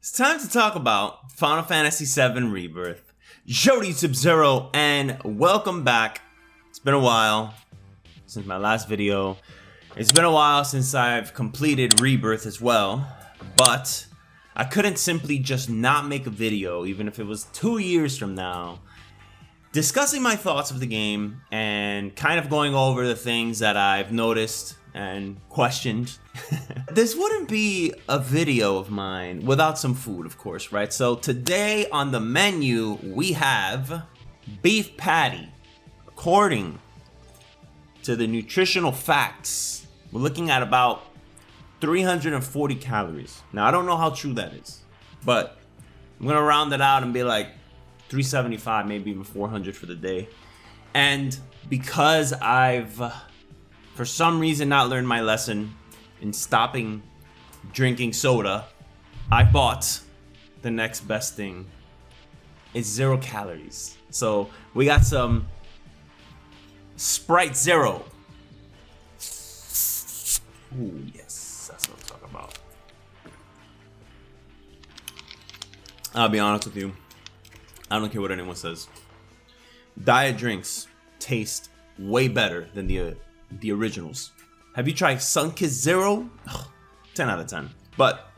It's time to talk about Final Fantasy VII Rebirth. Jody Sub-Zero, and welcome back. It's been a while since my last video. It's been a while since I've completed Rebirth as well, but I couldn't simply just not make a video, even if it was 2 years from now, discussing my thoughts of the game and kind of going over the things that I've noticed and questioned. This wouldn't be a video of mine without some food, of course, right? So today on the menu, we have beef patty. According to the nutritional facts, we're looking at about 340 calories. Now, I don't know how true that is, but I'm gonna round it out and be like 375, maybe even 400 for the day. And because I've, for some reason, not learned my lesson in stopping drinking soda, I bought the next best thing. It's 0 calories. So we got some Sprite Zero. Ooh, yes, that's what I'm talking about. I'll be honest with you, I don't care what anyone says. Diet drinks taste way better than the originals. Have you tried Sunkist Zero? Ugh, 10 out of 10. But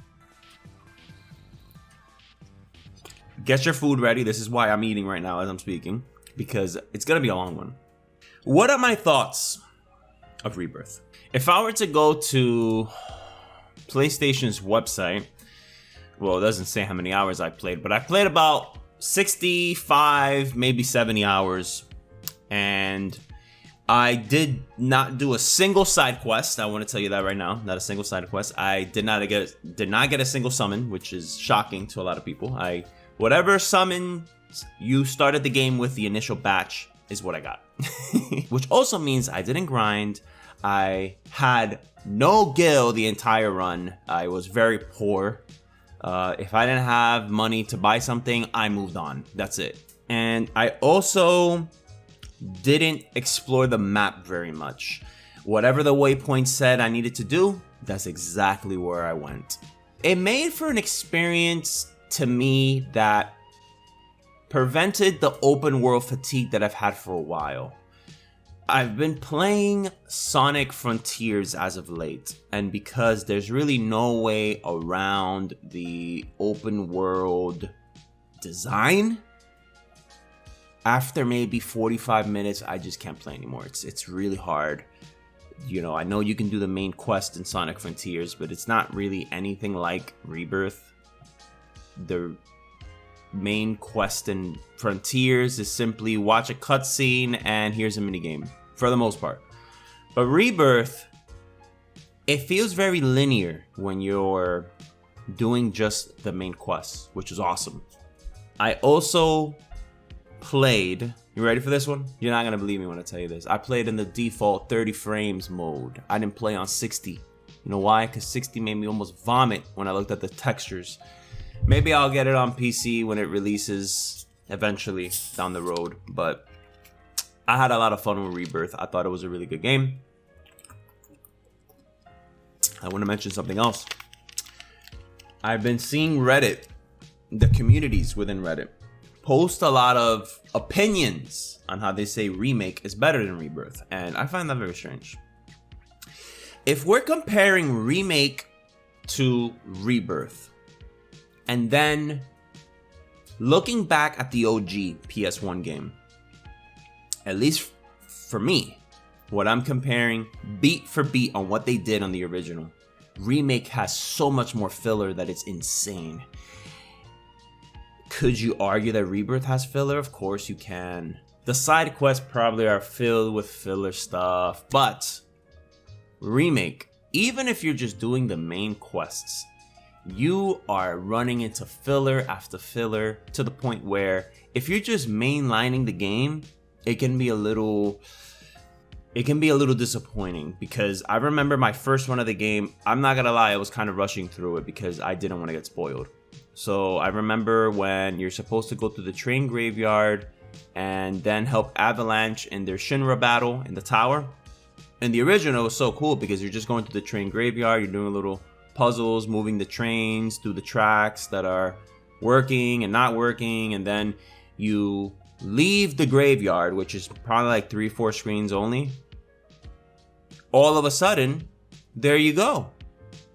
get your food ready. This is why I'm eating right now as I'm speaking, because it's gonna be a long one. What are my thoughts of Rebirth? If I were to go to PlayStation's website, well, it doesn't say how many hours I played, but I played about 65, maybe 70 hours, and I did not do a single side quest. I want to tell you that right now. Not a single side quest. I did not get a single summon, which is shocking to a lot of people. Whatever summon you started the game with, the initial batch, is what I got. Which also means I didn't grind. I had no gil the entire run. I was very poor. If I didn't have money to buy something, I moved on. That's it. And I also didn't explore the map very much. Whatever the waypoint said I needed to do, that's exactly where I went. It made for an experience to me that prevented the open world fatigue that I've had for a while. I've been playing Sonic Frontiers as of late, and because there's really no way around the open world design, after maybe 45 minutes, I just can't play anymore. It's really hard. You know, I know you can do the main quest in Sonic Frontiers, but it's not really anything like Rebirth. The main quest in Frontiers is simply watch a cutscene and here's a minigame, for the most part. But Rebirth, it feels very linear when you're doing just the main quest, which is awesome. I also played, you ready for this one? You're not gonna believe me when I tell you this. I played in the default 30 frames mode. I didn't play on 60. You know why? Because 60 made me almost vomit when I looked at the textures. Maybe I'll get it on PC when it releases eventually down the road, but I had a lot of fun with Rebirth. I thought it was a really good game. I want to mention something else. I've been seeing Reddit, the communities within Reddit, post a lot of opinions on how they say Remake is better than Rebirth, and I find that very strange. If we're comparing Remake to Rebirth, and then looking back at the OG PS1 game, at least for me, what I'm comparing beat for beat on what they did on the original, Remake has so much more filler that it's insane. Could you argue that Rebirth has filler? Of course you can. The side quests probably are filled with filler stuff, but Remake, even if you're just doing the main quests, you are running into filler after filler to the point where if you're just mainlining the game, it can be a little disappointing, because I remember my first run of the game, I'm not gonna lie, I was kind of rushing through it because I didn't want to get spoiled. So I remember when you're supposed to go to the train graveyard and then help Avalanche in their Shinra battle in the tower. In the original, it was so cool because you're just going to the train graveyard, you're doing a little puzzles, moving the trains through the tracks that are working and not working, and then you leave the graveyard, which is probably like 3-4 screens only. All of a sudden, there you go.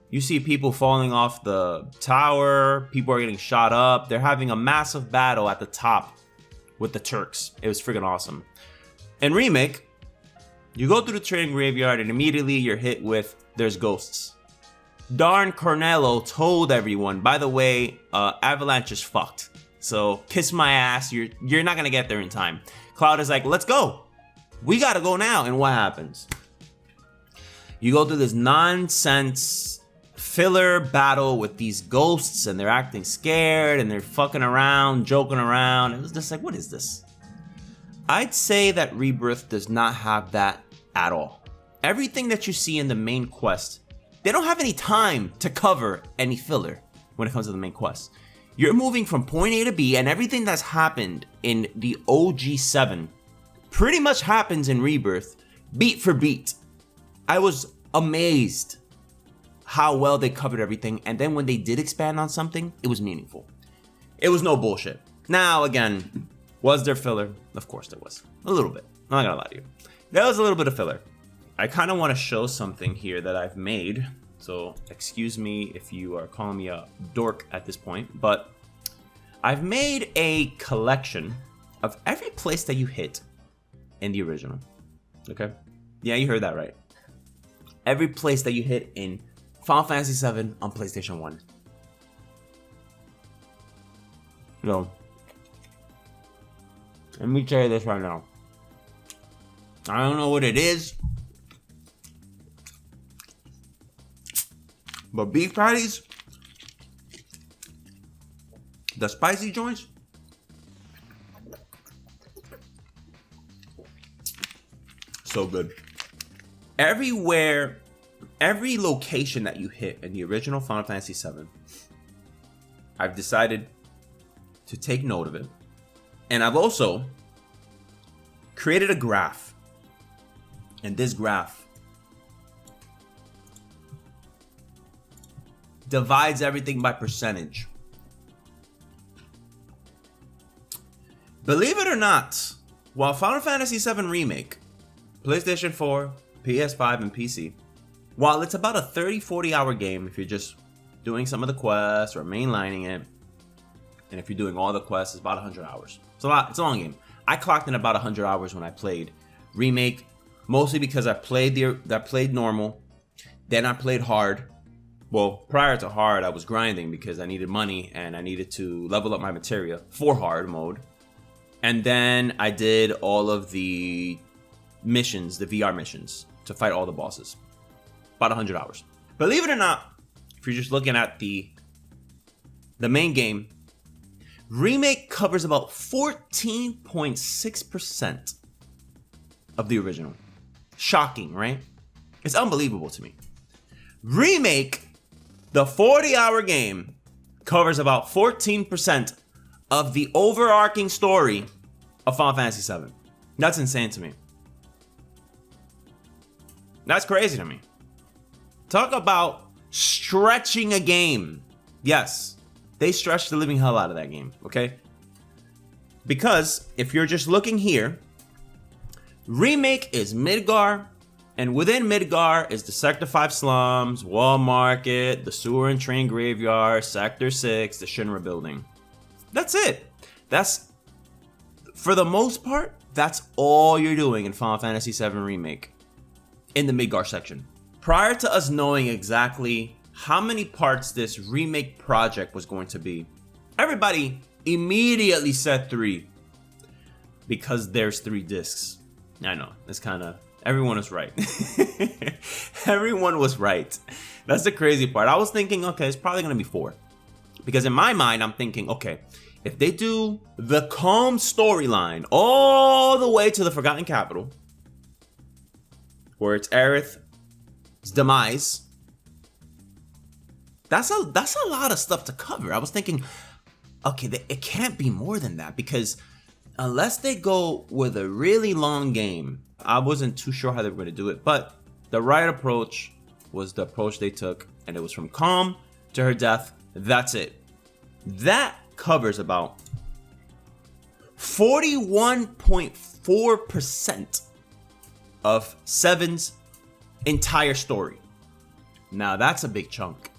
You see people falling off the tower, people are getting shot up, they're having a massive battle at the top with the Turks. It was freaking awesome. In Remake, you go through the train graveyard and immediately you're hit with, there's ghosts. Darn Cornello told everyone, by the way, Avalanche is fucked. So kiss my ass, you're not gonna get there in time. Cloud is like, let's go. We gotta go now. And what happens? You go through this nonsense filler battle with these ghosts and they're acting scared and they're fucking around, joking around. It was just like, what is this? I'd say that Rebirth does not have that at all. Everything that you see in the main quest, they don't have any time to cover any filler when it comes to the main quest. You're moving from point A to B, and everything that's happened in the OG7 pretty much happens in Rebirth, beat for beat. I was amazed how well they covered everything, and then when they did expand on something, it was meaningful. It was no bullshit. Now, again, was there filler? Of course there was. A little bit. I'm not gonna lie to you. There was a little bit of filler. I kind of want to show something here that I've made. So excuse me if you are calling me a dork at this point, but I've made a collection of every place that you hit in the original. Okay? Yeah, you heard that right. Every place that you hit in Final Fantasy VII on PlayStation 1. So, let me tell you this right now. I don't know what it is, but beef patties, the spicy joints, so good. Everywhere, every location that you hit in the original Final Fantasy VII, I've decided to take note of it. And I've also created a graph. And this graph divides everything by percentage. Believe it or not, while Final Fantasy VII Remake, PlayStation 4, PS5, and PC, while it's about a 30-40 hour game if you're just doing some of the quests or mainlining it, and if you're doing all the quests, it's about 100 hours. It's a long game. I clocked in about 100 hours when I played Remake, mostly because I played normal, then I played hard. Well, prior to hard, I was grinding because I needed money and I needed to level up my materia for hard mode. And then I did all of the missions, the VR missions, to fight all the bosses. About 100 hours. Believe it or not, if you're just looking at the main game, Remake covers about 14.6% of the original. Shocking, right? It's unbelievable to me. Remake, the 40-hour game, covers about 14% of the overarching story of Final Fantasy VII. That's insane to me. That's crazy to me. Talk about stretching a game. Yes, they stretched the living hell out of that game, okay? Because if you're just looking here, Remake is Midgar, and within Midgar is the Sector 5 slums, Wall Market, the sewer and train graveyard, Sector 6, the Shinra building. That's it. That's, for the most part, that's all you're doing in Final Fantasy VII Remake in the Midgar section. Prior to us knowing exactly how many parts this remake project was going to be, everybody immediately said 3 because there's 3 discs. I know, it's kind of, everyone was right. Everyone was right. That's the crazy part. I was thinking, okay, it's probably going to be 4. Because in my mind, I'm thinking, okay, if they do the calm storyline all the way to the Forgotten Capital, where it's Aerith's demise, that's a lot of stuff to cover. I was thinking, okay, it can't be more than that, because unless they go with a really long game, I wasn't too sure how they were going to do it. But the right approach was the approach they took. and it was from Calm to her death. That's it. That covers about 41.4% of 7's entire story. Now that's a big chunk.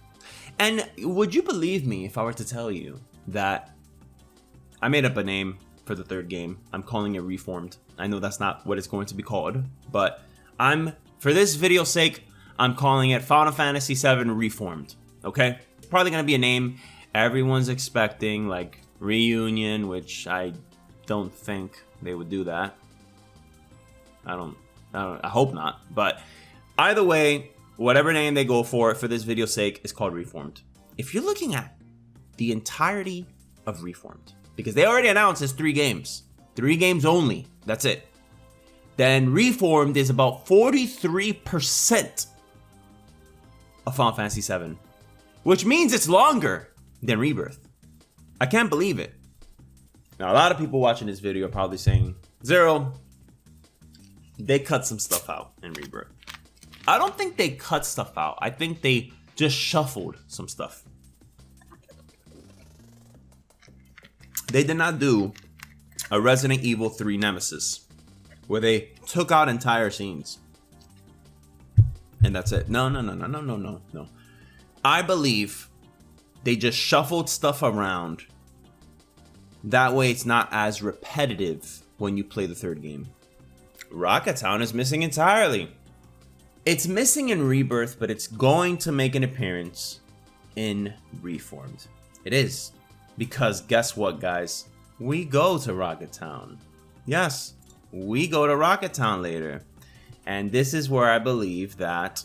And would you believe me if I were to tell you that I made up a name for the third game? I'm calling it Reformed. I know that's not what it's going to be called, but for this video's sake, I'm calling it Final Fantasy VII Reformed, okay? It's probably gonna be a name everyone's expecting, like Reunion, which I don't think they would do that. I hope not, but either way, whatever name they go for this video's sake is called Reformed. If you're looking at the entirety of Reformed, because they already announced it's 3 games only, that's it, then Reformed is about 43% of Final Fantasy VII, which means it's longer than Rebirth. I can't believe it. Now, a lot of people watching this video are probably saying, Zero, they cut some stuff out in Rebirth. I don't think they cut stuff out. I think they just shuffled some stuff. They did not do a Resident Evil 3 Nemesis, where they took out entire scenes. And that's it. No. I believe they just shuffled stuff around. That way it's not as repetitive when you play the third game. Rocket Town is missing entirely. It's missing in Rebirth, but it's going to make an appearance in Reformed. It is. Because guess what, guys? We go to Rocket Town. Yes, we go to Rocket Town later. And this is where I believe that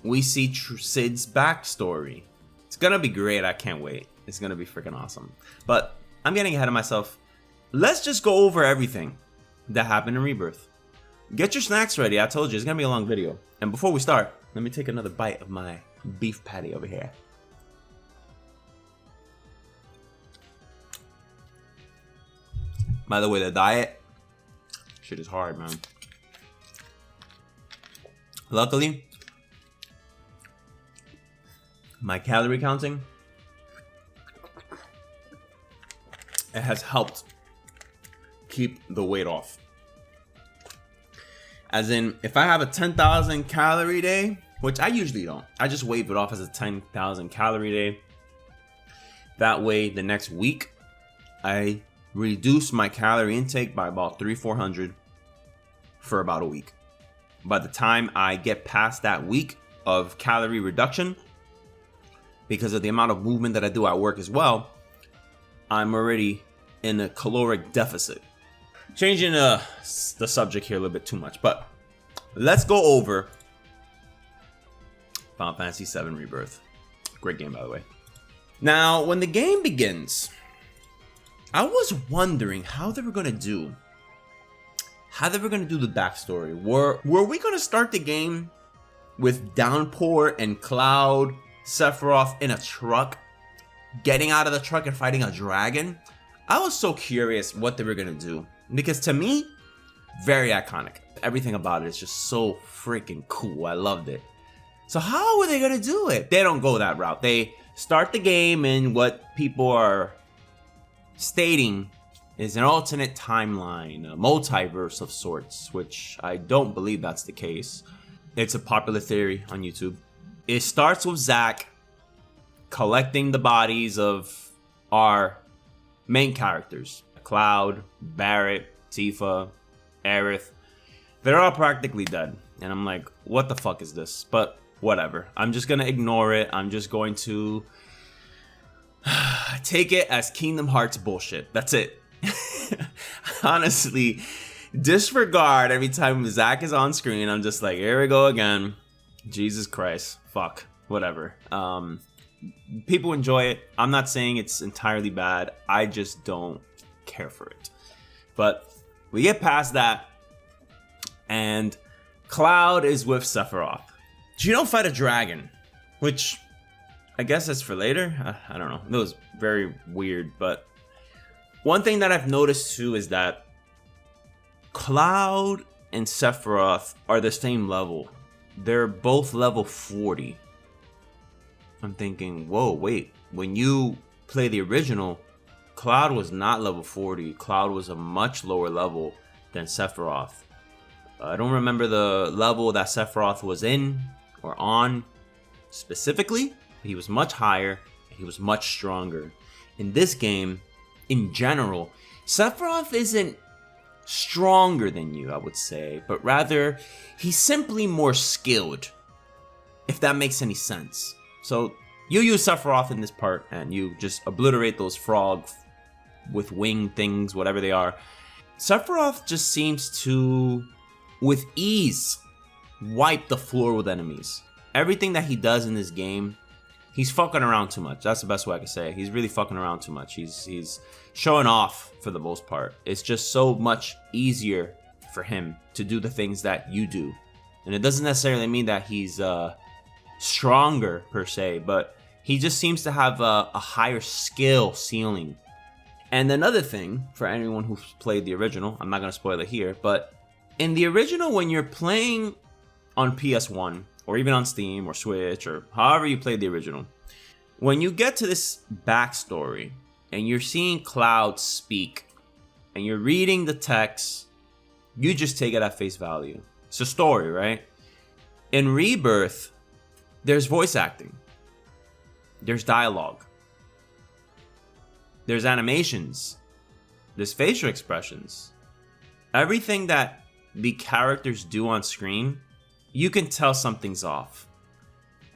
we see Cid's backstory. It's gonna be great. I can't wait. It's gonna be freaking awesome. But I'm getting ahead of myself. Let's just go over everything that happened in Rebirth. Get your snacks ready. I told you it's gonna be a long video. And before we start, let me take another bite of my beef patty over here. By the way, the diet shit is hard, man. Luckily, my calorie counting, it has helped keep the weight off. As in, if I have a 10,000 calorie day, which I usually don't, I just wave it off as a 10,000 calorie day. That way, the next week, I reduce my calorie intake by about 300-400 for about a week. By the time I get past that week of calorie reduction, because of the amount of movement that I do at work as well, I'm already in a caloric deficit. Changing the subject here a little bit too much, but let's go over Final Fantasy VII Rebirth. Great game, by the way. Now, when the game begins, I was wondering how they were gonna do the backstory. Were we gonna start the game with Downpour and Cloud, Sephiroth in a truck, getting out of the truck and fighting a dragon? I was so curious what they were gonna do, because to me, very iconic. Everything about it is just so freaking cool. I loved it. So how were they gonna do it? They don't go that route. They start the game in what people are stating is an alternate timeline, a multiverse of sorts, which I don't believe that's the case. It's a popular theory on YouTube. It starts with Zack collecting the bodies of our main characters. Cloud, Barret, Tifa, Aerith. They're all practically dead. And I'm like, what the fuck is this? But whatever. I'm just gonna ignore it. I'm just going to take it as Kingdom Hearts bullshit. That's it. Honestly, disregard every time Zack is on screen. I'm just like, here we go again. Jesus Christ. Fuck. Whatever. People enjoy it. I'm not saying it's entirely bad. I just don't care for it. But we get past that, and Cloud is with Sephiroth. Junon fight a dragon, which I guess that's for later. I don't know. It was very weird, but one thing that I've noticed too is that Cloud and Sephiroth are the same level. They're both level 40. I'm thinking, whoa, wait. When you play the original, Cloud was not level 40. Cloud was a much lower level than Sephiroth. I don't remember the level that Sephiroth was in or on specifically. He was much higher. He was much stronger. In this game, in general, Sephiroth isn't stronger than you, I would say, but rather he's simply more skilled, if that makes any sense. So you use Sephiroth in this part and you just obliterate those frogs with wing things, whatever they are. Sephiroth just seems to, with ease, wipe the floor with enemies. Everything that he does in this game, he's fucking around too much. That's the best way I can say it. He's really fucking around too much. He's showing off for the most part. It's just so much easier for him to do the things that you do. And it doesn't necessarily mean that he's stronger per se, but he just seems to have a higher skill ceiling. And another thing, for anyone who's played the original, I'm not going to spoil it here, but in the original, when you're playing on PS1, or even on Steam or Switch, or however you played the original, when you get to this backstory and you're seeing Cloud speak and you're reading the text, you just take it at face value. It's a story, right? In Rebirth, there's voice acting, there's dialogue, there's animations, there's facial expressions. Everything that the characters do on screen, you can tell something's off.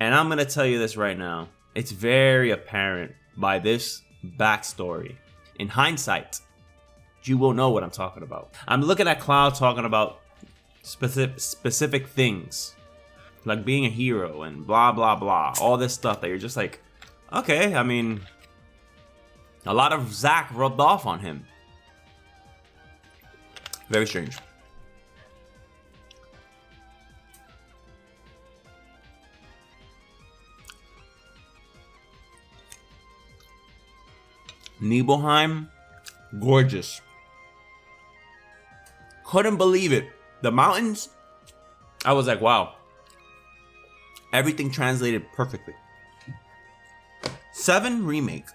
And I'm going to tell you this right now. It's very apparent by this backstory. In hindsight, you will know what I'm talking about. I'm looking at Cloud talking about specific things, like being a hero and blah, blah, blah. All this stuff that you're just like, okay, I mean, a lot of Zack rubbed off on him. Very strange. Nibelheim, gorgeous. Couldn't believe it. The mountains, I was like, wow. Everything translated perfectly. 7 Remake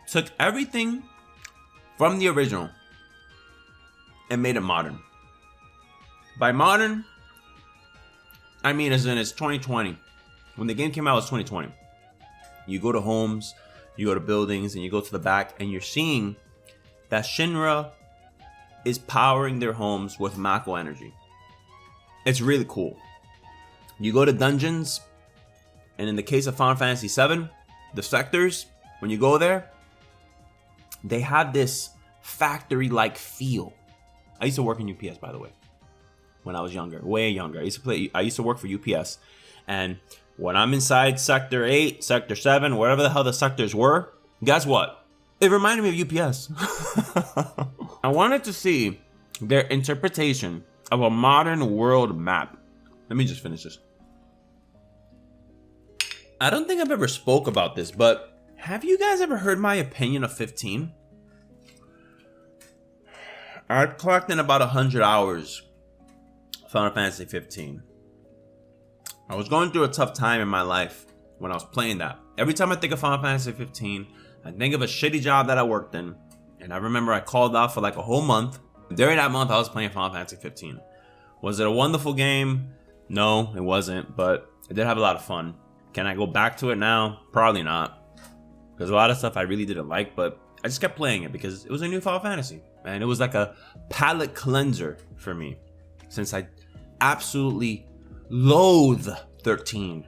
took everything from the original and made it modern. By modern, I mean as in it's 2020. When the game came out, it was 2020. You go to homes, you go to buildings, and you go to the back, and you're seeing that Shinra is powering their homes with Mako energy. It's really cool. You go to dungeons, and in the case of Final Fantasy VII, the sectors, when you go there, they have this factory-like feel. I used to work in UPS, by the way, when I was younger, way younger. I used to work for UPS, and when I'm inside Sector 8, Sector 7, wherever the hell the sectors were, guess what? It reminded me of UPS. I wanted to see their interpretation of a modern world map. Let me just finish this. I don't think I've ever spoke about this, but have you guys ever heard my opinion of 15? I've clocked in about 100 hours Final Fantasy 15. I was going through a tough time in my life when I was playing that. Every time I think of Final Fantasy 15, I think of a shitty job that I worked in. And I remember I called off for like a whole month. During that month, I was playing Final Fantasy 15. Was it a wonderful game? No, it wasn't, but I did have a lot of fun. Can I go back to it now? Probably not. There's a lot of stuff I really didn't like, but I just kept playing it because it was a new Final Fantasy. And it was like a palate cleanser for me, since I absolutely loathe 13.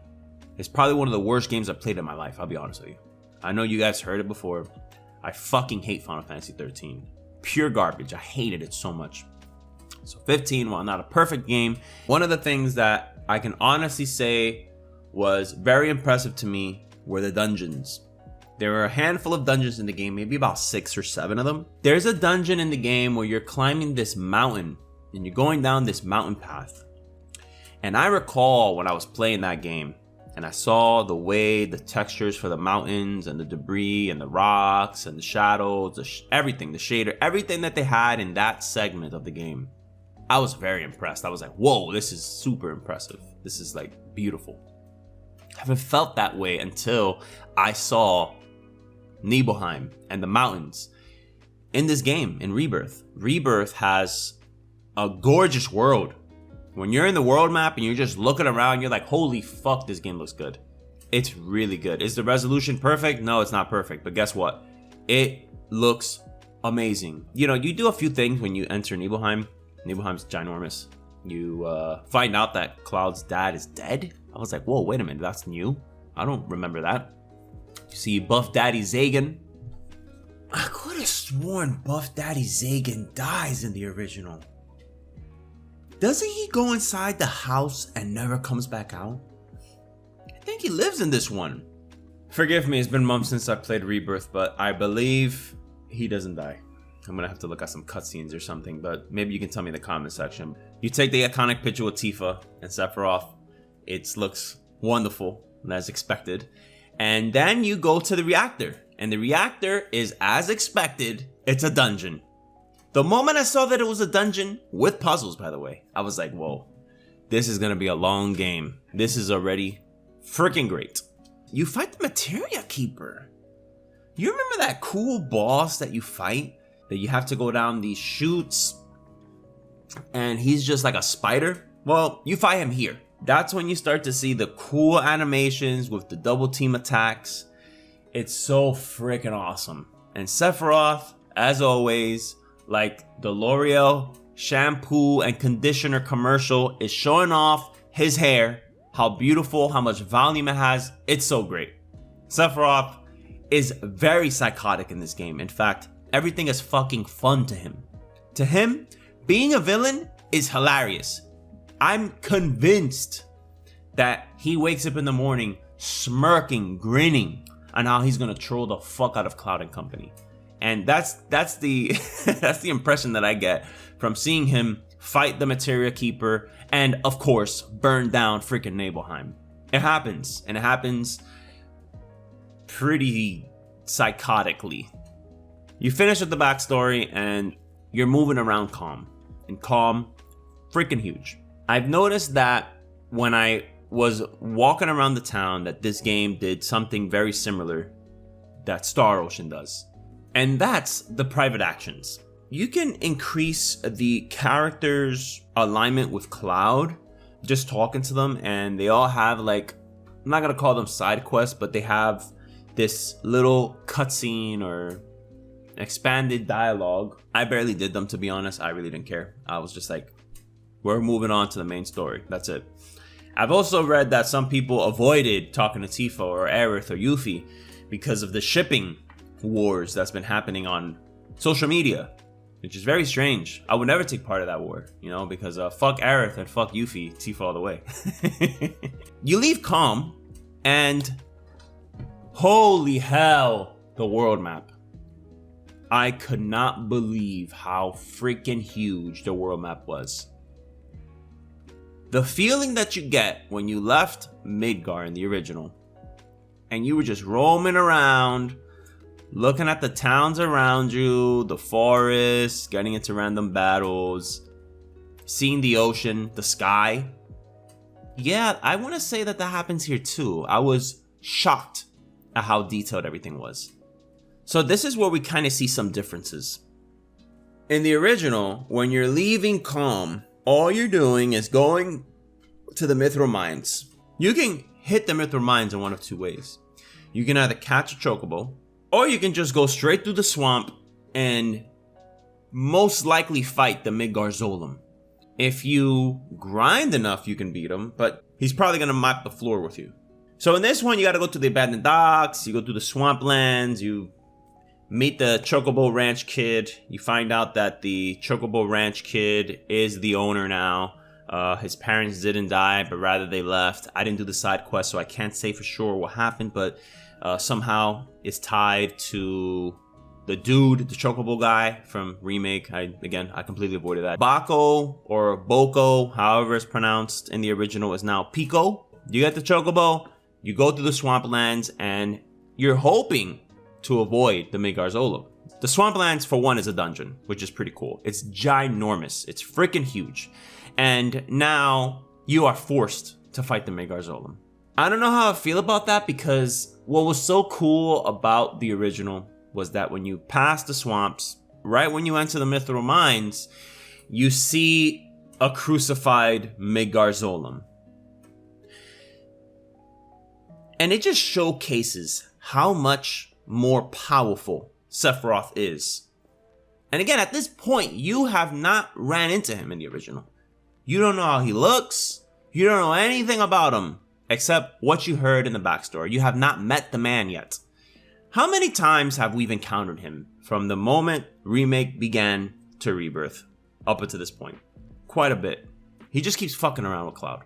It's probably one of the worst games I've played in my life, I'll be honest with you. I know you guys heard it before. I fucking hate Final Fantasy 13. Pure garbage. I hated it so much. So 15, while not a perfect game, one of the things that I can honestly say was very impressive to me were the dungeons. There were a handful of dungeons in the game, maybe about 6 or 7 of them. There's a dungeon in the game where you're climbing this mountain and you're going down this mountain path. And I recall when I was playing that game and I saw the way the textures for the mountains and the debris and the rocks and the shadows, everything, the shader, everything that they had in that segment of the game. I was very impressed. I was like, whoa, this is super impressive. This is like beautiful. I haven't felt that way until I saw Nibelheim and the mountains in this game, in Rebirth. Rebirth has a gorgeous world. When you're in the world map and you're just looking around, you're like, holy fuck, this game looks good. It's really good. Is the resolution perfect? No, it's not perfect. But guess what? It looks amazing. You know, you do a few things when you enter Nibelheim. Nibelheim's ginormous. You find out that Cloud's dad is dead. I was like, whoa, wait a minute, that's new. I don't remember that. You see Buff Daddy Zagan. I could have sworn Buff Daddy Zagan dies in the original. Doesn't he go inside the house and never comes back out? I think he lives in this one. Forgive me, it's been months since I played Rebirth, but I believe he doesn't die. I'm gonna have to look at some cutscenes or something, but maybe you can tell me in the comment section. You take the iconic picture with Tifa and Sephiroth. It looks wonderful, as expected. And then you go to the reactor. And the reactor is, as expected, it's a dungeon. The moment I saw that it was a dungeon, with puzzles by the way, I was like, whoa, this is gonna be a long game. This is already freaking great. You fight the Materia Keeper. You remember that cool boss that you fight? That you have to go down these chutes and he's just like a spider? Well, you fight him here. That's when you start to see the cool animations with the double team attacks. It's so freaking awesome. And Sephiroth, as always, like the L'Oreal shampoo and conditioner commercial, is showing off his hair, how beautiful, how much volume it has. It's so great. Sephiroth is very psychotic in this game. In fact, everything is fucking fun to him. To him, being a villain is hilarious. I'm convinced that he wakes up in the morning smirking, grinning on how he's gonna troll the fuck out of Cloud and company. And that's the that's the impression that I get from seeing him fight the Materia Keeper and, of course, burn down freaking Nibelheim. It happens, and it happens pretty psychotically. You finish with the backstory and you're moving around Calm. And Calm, freaking huge. I've noticed that when I was walking around the town that this game did something very similar that Star Ocean does. And that's the private actions. You can increase the characters' alignment with Cloud, just talking to them, and they all have like, I'm not gonna call them side quests, but they have this little cutscene or expanded dialogue. I barely did them, to be honest. I really didn't care. I was just like, we're moving on to the main story. That's it. I've also read that some people avoided talking to Tifa or Aerith or Yuffie because of the shipping wars that's been happening on social media, which is very strange. I would never take part of that war, you know, because fuck Aerith and fuck Yuffie, Tifa all the way. You leave Calm and holy hell, the world map. I could not believe how freaking huge the world map was. The feeling that you get when you left Midgar in the original and you were just roaming around, looking at the towns around you, the forests, getting into random battles, seeing the ocean, the sky. Yeah, I want to say that happens here too. I was shocked at how detailed everything was. So this is where we kind of see some differences. In the original, when you're leaving Calm, all you're doing is going to the Mythril mines. You can hit the Mythril mines in one of two ways. You can either catch a chocobo, or you can just go straight through the swamp and most likely fight the Midgar Zolom. If you grind enough, you can beat him, but he's probably going to mop the floor with you. So in this one, you got to go to the abandoned docks, you go through the swamplands, you meet the Chocobo Ranch Kid. You find out that the Chocobo Ranch Kid is the owner now. His parents didn't die, but rather they left. I didn't do the side quest, so I can't say for sure what happened, but somehow it's tied to the dude, the Chocobo guy from Remake. I completely avoided that. Bako or Boko, however it's pronounced in the original, is now Pico. You get the Chocobo, you go through the swamplands, and you're hoping to avoid the Midgar Zolom. The Swamplands, for one, is a dungeon, which is pretty cool. It's ginormous. It's freaking huge. And now you are forced to fight the Megarzolum. I don't know how I feel about that, because what was so cool about the original was that when you pass the swamps, right when you enter the Mythril mines, you see a crucified Megarzolum. And it just showcases how much more powerful Sephiroth is. And again, at this point, you have not ran into him in the original. You don't know how he looks. You don't know anything about him, except what you heard in the backstory. You have not met the man yet. How many times have we encountered him from the moment Remake began to Rebirth up until this point? Quite a bit. He just keeps fucking around with Cloud.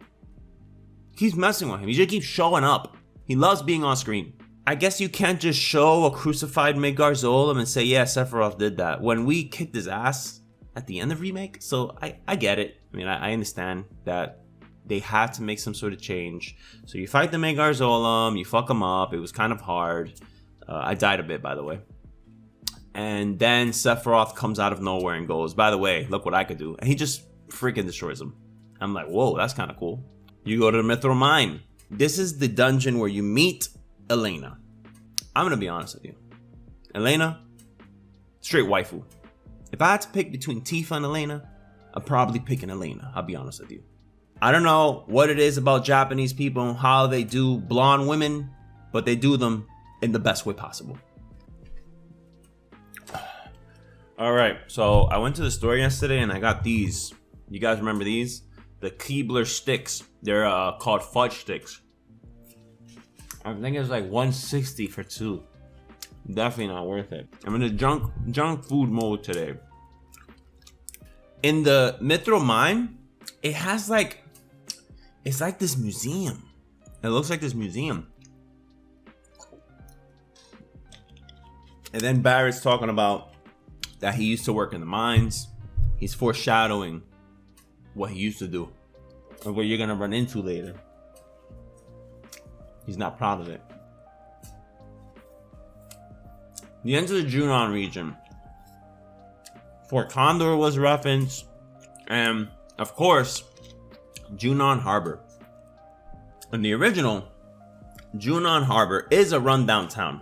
He keeps messing with him. He just keeps showing up. He loves being on screen. I guess you can't just show a crucified Megarzolum and say, yeah, Sephiroth did that, when we kicked his ass at the end of Remake. So I get it. I mean, I understand that they had to make some sort of change. So you fight the Megarzolum, you fuck him up. It was kind of hard. I died a bit, by the way. And then Sephiroth comes out of nowhere and goes, by the way, look what I could do. And he just freaking destroys him. I'm like, whoa, that's kind of cool. You go to the Mythril Mine. This is the dungeon where you meet Elena. I'm going to be honest with you. Elena, straight waifu. If I had to pick between Tifa and Elena, I'm probably picking Elena. I'll be honest with you. I don't know what it is about Japanese people and how they do blonde women, but they do them in the best way possible. All right, so I went to the store yesterday and I got these. You guys remember these? The Keebler sticks. They're called fudge sticks. I think it's like $160 for 2. Definitely not worth it. I'm in a junk food mode today. In the Mythril Mine, it has like, it's like this museum. It looks like this museum. And then Barrett's talking about that he used to work in the mines. He's foreshadowing what he used to do, or what you're gonna run into later. He's not proud of it. The end of the Junon region. Fort Condor was referenced, and of course, Junon Harbor. In the original, Junon Harbor is a rundown town.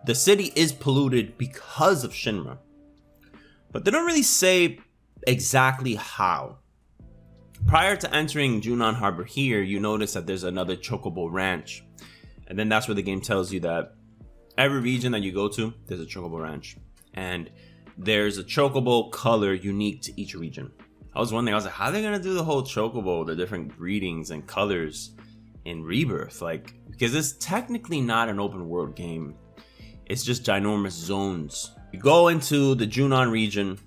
The city is polluted because of Shinra, but they don't really say exactly how. Prior to entering Junon Harbor here, you notice that there's another Chocobo Ranch. And then that's where the game tells you that every region that you go to, there's a Chocobo Ranch. And there's a Chocobo color unique to each region. I was wondering, I was like, how are they going to do the whole Chocobo, the different breedings and colors in Rebirth? Like, because it's technically not an open world game. It's just ginormous zones. You go into the Junon region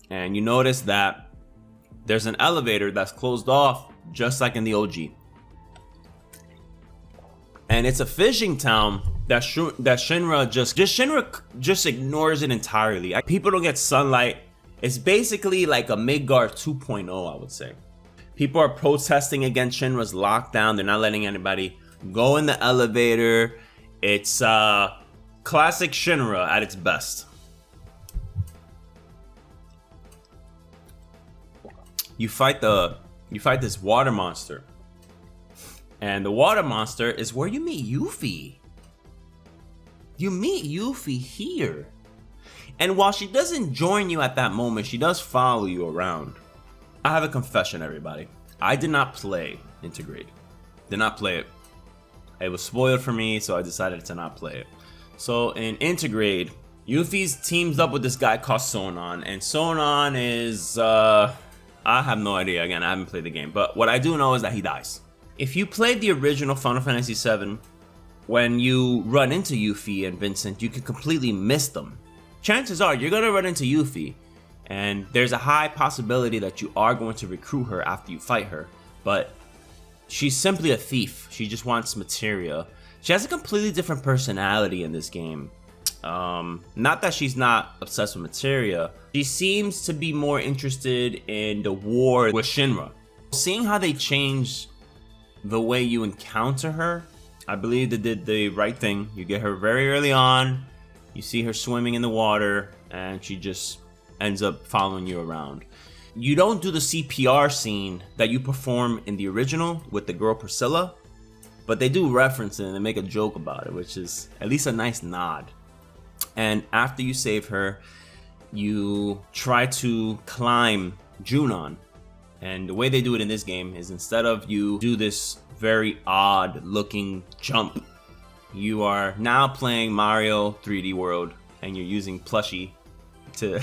and you notice that there's an elevator that's closed off, just like in the OG. And it's a fishing town that Shinra just ignores it entirely. People don't get sunlight. It's basically like a Midgar 2.0, I would say. People are protesting against Shinra's lockdown. They're not letting anybody go in the elevator. It's classic Shinra at its best. You fight this water monster. And the water monster is where you meet Yuffie. You meet Yuffie here. And while she doesn't join you at that moment, she does follow you around. I have a confession, everybody. I did not play Intergrade. Did not play it. It was spoiled for me, so I decided to not play it. So in Intergrade, Yuffie's teams up with this guy called Sonon. And Sonon is... I have no idea. Again, I haven't played the game. But what I do know is that he dies. If you played the original Final Fantasy VII, when you run into Yuffie and Vincent, you can completely miss them. Chances are you're going to run into Yuffie, and there's a high possibility that you are going to recruit her after you fight her. But she's simply a thief. She just wants materia. She has a completely different personality in this game. Not that she's not obsessed with materia. She seems to be more interested in the war with Shinra. Seeing how they changed the way you encounter her, I believe they did the right thing. You get her very early on, You see her swimming in the water, and she just ends up following you around. You don't do the CPR scene that you perform in the original with the girl Priscilla, but they do reference it and they make a joke about it, which is at least a nice nod. And after you save her, you try to climb Junon. And the way they do it in this game is instead of you do this very odd looking jump, you are now playing Mario 3D World and you're using plushie to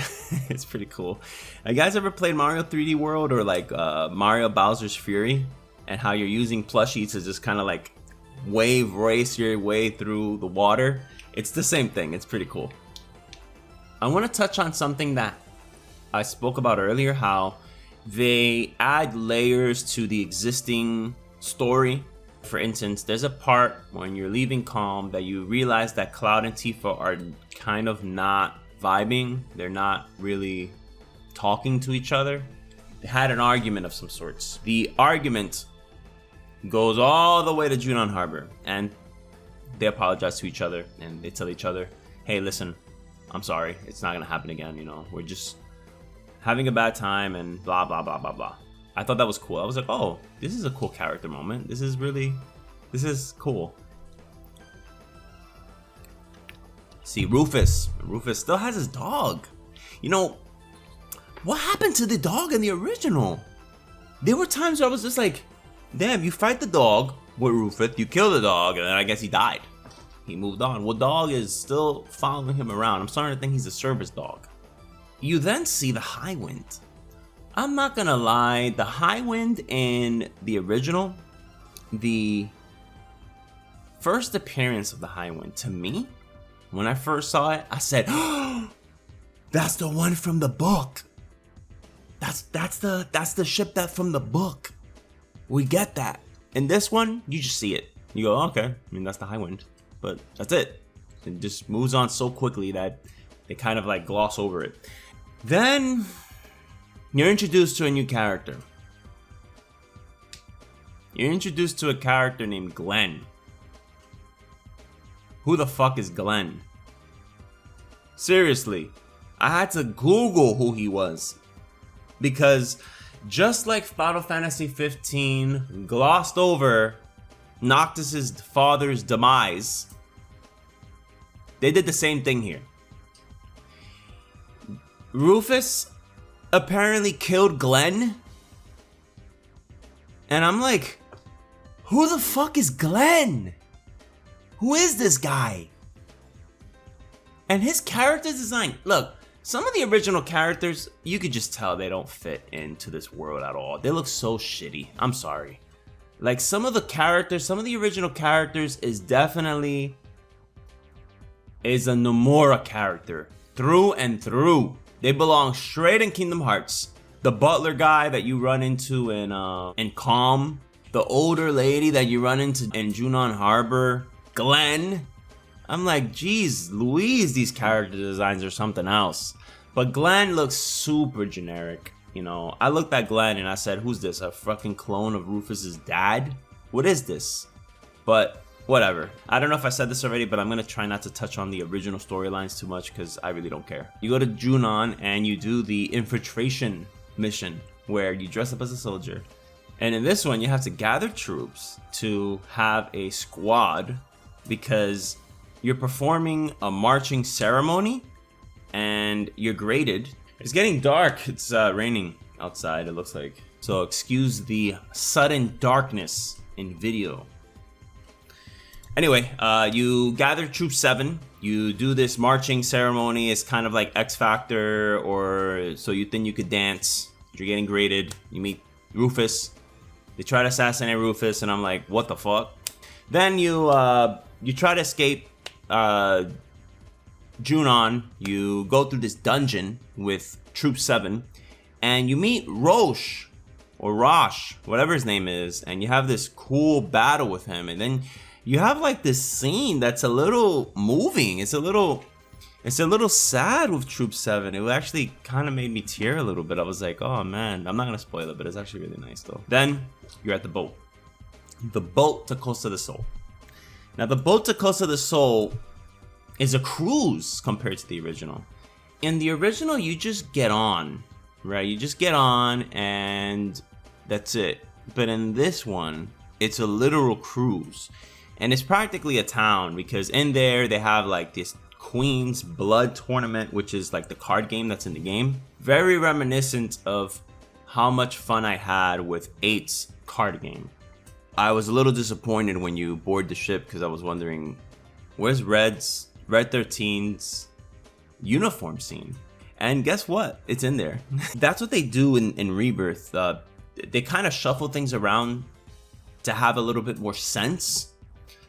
it's pretty cool. You guys ever played Mario 3D World or like Mario Bowser's Fury, and how you're using plushie to just kind of like wave race your way through the water? It's the same thing. It's pretty cool. I want to touch on something that I spoke about earlier, how they add layers to the existing story. For instance, there's a part when you're leaving Calm that you realize that Cloud and Tifa are kind of not vibing. They're not really talking to each other. They had an argument of some sorts. The argument goes all the way to Junon Harbor, and they apologize to each other and they tell each other, hey, listen, I'm sorry, it's not gonna happen again, you know, we're just having a bad time and blah blah blah blah blah. I thought that was cool. I was like, oh, this is a cool character moment. This is cool. See, Rufus still has his dog. You know, what happened to the dog in the original? There were times where I was just like, damn, you fight the dog with Rufus, you kill the dog, and then I guess he died. He moved on. Well, dog is still following him around. I'm starting to think he's a service dog. You then see the High Wind. I'm not gonna lie, the High Wind in the original, the first appearance of the High Wind, to me, when I first saw it, I said, oh, that's the one from the book. That's the ship that from the book. We get that. In this one, you just see it. You go, okay, I mean, that's the High Wind. But that's it. It just moves on so quickly that they kind of like gloss over it. Then you're introduced to a new character. You're introduced to a character named Glenn. Who the fuck is Glenn? Seriously, I had to Google who he was. Because just like Final Fantasy 15 glossed over Noctis's father's demise, they did the same thing here. Rufus apparently killed Glenn. And I'm like, who the fuck is Glenn? Who is this guy? And his character design, look, some of the original characters, you could just tell they don't fit into this world at all. They look so shitty. I'm sorry. Like some of the original characters is definitely a Nomura character through and through. They belong straight in Kingdom Hearts. The butler guy that you run into in Calm, the older lady that you run into in Junon Harbor, Glenn. I'm like, geez, Louise, these character designs are something else. But Glenn looks super generic. You know, I looked at Glenn and I said, who's this? A fucking clone of Rufus's dad? What is this? But whatever. I don't know if I said this already, but I'm gonna try not to touch on the original storylines too much because I really don't care. You go to Junon and you do the infiltration mission where you dress up as a soldier. And in this one, you have to gather troops to have a squad because you're performing a marching ceremony and you're graded. It's getting dark. It's raining outside, it looks like. So excuse the sudden darkness in video. Anyway, you gather Troop 7. You do this marching ceremony. It's kind of like X Factor, or so you think you could dance. You're getting graded. You meet Rufus. They try to assassinate Rufus, and I'm like, what the fuck? Then you try to escape Junon. You go through this dungeon with Troop 7, and you meet Roche, or Rosh, whatever his name is, and you have this cool battle with him, and then you have like this scene that's a little moving. It's a little sad with Troop 7. It actually kind of made me tear a little bit. I was like, oh man, I'm not gonna spoil it, but it's actually really nice though. Then you're at the boat. The boat to Costa del Sol. Now the boat to Costa del Sol, is a cruise compared to the original. In the original, you just get on, right? You just get on and that's it. But in this one, it's a literal cruise. And it's practically a town because in there they have like this Queen's Blood tournament, which is like the card game that's in the game. Very reminiscent of how much fun I had with 8's card game. I was a little disappointed when you board the ship because I was wondering, where's Red 13's uniform scene? And guess what? It's in there. That's what they do in Rebirth. They kind of shuffle things around to have a little bit more sense.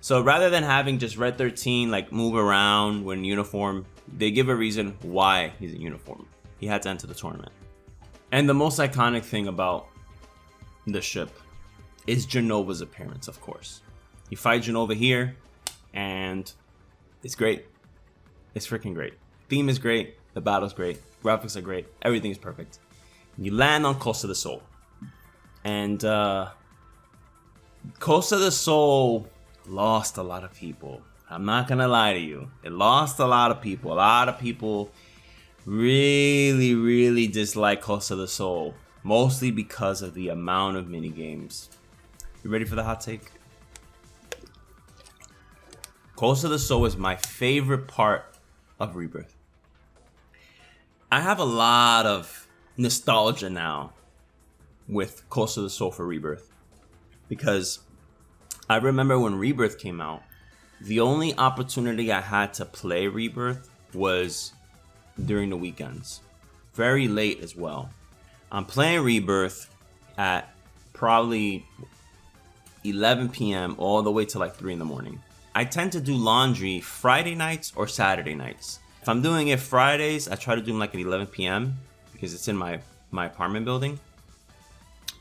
So rather than having just Red 13 like move around when in uniform, they give a reason why he's in uniform. He had to enter the tournament. And the most iconic thing about the ship is Jenova's appearance, of course. You fight Jenova here, and it's great. It's freaking great. Theme is great. The battle's great. Graphics are great. Everything's perfect. You land on Costa del Sol. And Costa del Sol lost a lot of people. I'm not gonna lie to you. It lost a lot of people. A lot of people really dislike Costa del Sol. Mostly because of the amount of minigames. You ready for the hot take? Costa del Sol is my favorite part of Rebirth. I have a lot of nostalgia now with Costa del Sol for Rebirth. Because I remember when Rebirth came out, the only opportunity I had to play Rebirth was during the weekends. Very late as well. I'm playing Rebirth at probably 11 p.m. all the way to like 3 in the morning. I tend to do laundry Friday nights or Saturday nights. If I'm doing it Fridays, I try to do them like at 11 p.m. because it's in my apartment building.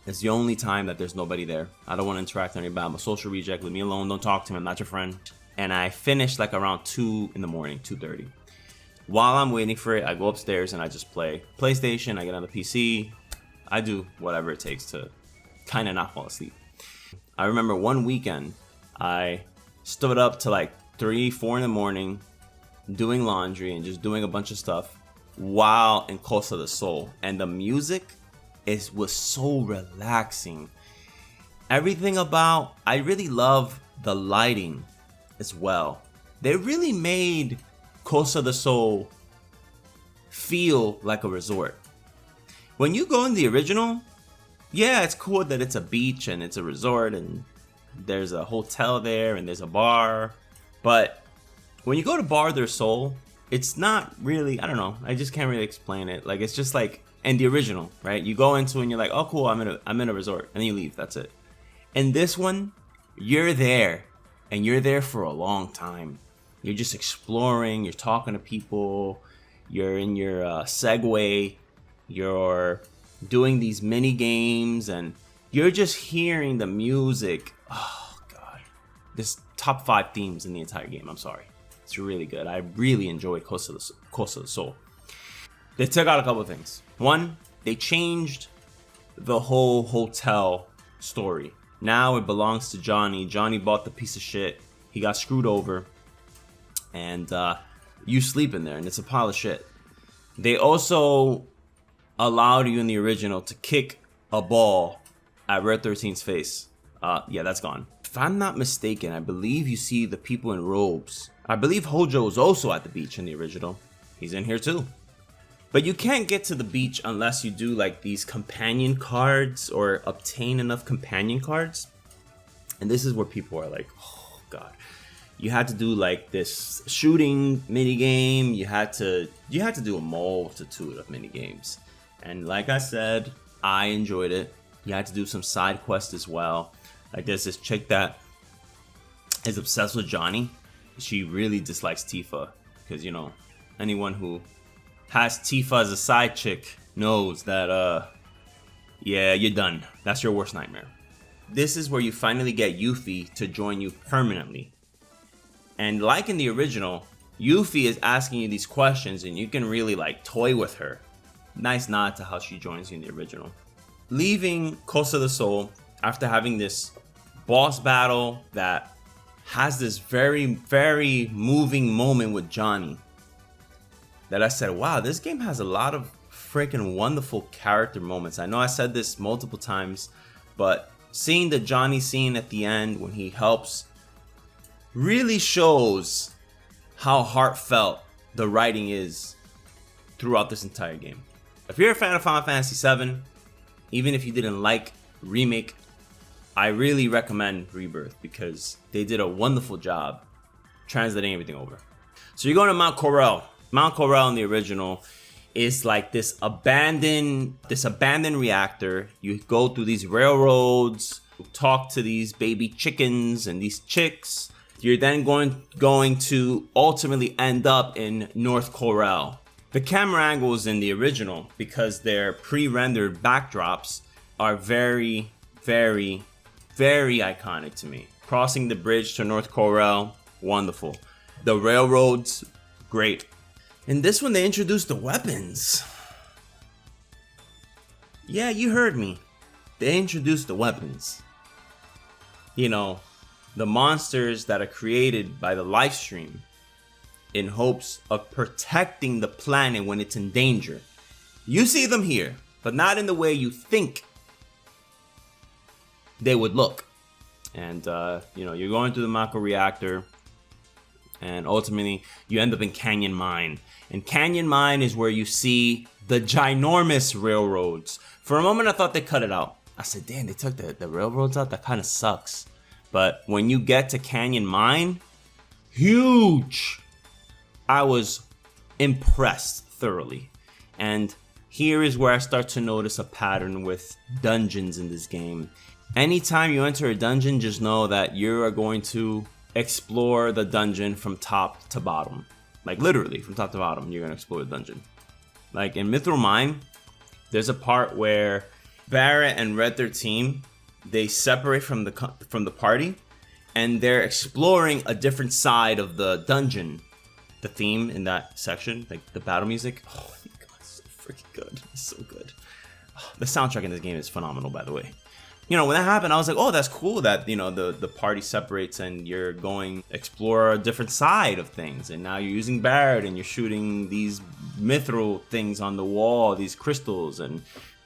It's the only time that there's nobody there. I don't want to interact with anybody. I'm a social reject. Leave me alone. Don't talk to me. I'm not your friend. And I finish like around 2 in the morning, 2:30. While I'm waiting for it, I go upstairs and I just play PlayStation. I get on the PC. I do whatever it takes to kind of not fall asleep. I remember one weekend, I stood up to like 3, 4 in the morning doing laundry and just doing a bunch of stuff while in Costa del Sol. And the music was so relaxing. Everything about, I really love the lighting as well. They really made Costa del Sol feel like a resort. When you go in the original, yeah, it's cool that it's a beach and it's a resort and there's a hotel there and there's a bar. But when you go to Bar del Sol, it's not really, I don't know, I just can't really explain it. Like, it's just like, in the original, right? You go into it and you're like, oh cool, I'm in a resort, and then you leave, that's it. In this one, you're there, and you're there for a long time. You're just exploring, you're talking to people, you're in your Segway, you're doing these mini games, and you're just hearing the music. Oh god, this top 5 themes in the entire game. I'm sorry, it's really good. I really enjoyed Costa del Sol. They took out a couple of things. One, they changed the whole hotel story. Now it belongs to Johnny. Johnny bought the piece of shit. He got screwed over. And you sleep in there, and it's a pile of shit. They also allowed you in the original to kick a ball at Red 13's face. Yeah, that's gone. If I'm not mistaken, I believe you see the people in robes. I believe Hojo is also at the beach in the original. He's in here too. But you can't get to the beach unless you do like these companion cards or obtain enough companion cards. And this is where people are like, oh god. You had to do like this shooting mini game. You had to do a multitude of mini games. And like I said, I enjoyed it. You had to do some side quests as well. Like there's this chick that is obsessed with Johnny. She really dislikes Tifa because, you know, anyone who has Tifa as a side chick knows that, yeah, you're done. That's your worst nightmare. This is where you finally get Yuffie to join you permanently. And like in the original, Yuffie is asking you these questions and you can really like toy with her. Nice nod to how she joins you in the original. Leaving Costa del Sol after having this boss battle that has this very, very moving moment with Johnny that I said, wow, this game has a lot of freaking wonderful character moments. I know I said this multiple times, but seeing the Johnny scene at the end when he helps really shows how heartfelt the writing is throughout this entire game. If you're a fan of Final Fantasy VII, even if you didn't like Remake, I really recommend Rebirth because they did a wonderful job translating everything over. So you're going to Mount Corel. Mount Corel in the original is like this abandoned reactor. You go through these railroads, talk to these baby chickens and these chicks. You're then going to ultimately end up in North Corel. The camera angles in the original, because they're pre-rendered backdrops, are very, very, very iconic to me. Crossing the bridge to North Corel, wonderful. The railroads, great. In this one, they introduced the weapons. Yeah, you heard me. They introduced the weapons. You know, the monsters that are created by the live stream in hopes of protecting the planet when it's in danger. You see them here, but not in the way you think they would look. And, you know, you're going through the Mako reactor, and ultimately you end up in Canyon Mine. And Canyon Mine is where you see the ginormous railroads. For a moment, I thought they cut it out. I said, damn, they took the railroads out? That kind of sucks. But when you get to Canyon Mine, huge! I was impressed thoroughly. And here is where I start to notice a pattern with dungeons in this game. Anytime you enter a dungeon, just know that you are going to explore the dungeon from top to bottom. Like literally, from top to bottom, you're going to explore the dungeon. Like in Mythril Mine, there's a part where Barret and Red 13, they separate from the party, and they're exploring a different side of the dungeon. The theme in that section, like the battle music, oh my god, it's so freaking good. It's so good. Oh, the soundtrack in this game is phenomenal, by the way. You know, when that happened, I was like, oh, that's cool that, you know, the party separates and you're going explore a different side of things. And now you're using Barret and you're shooting these Mythril things on the wall, these crystals. And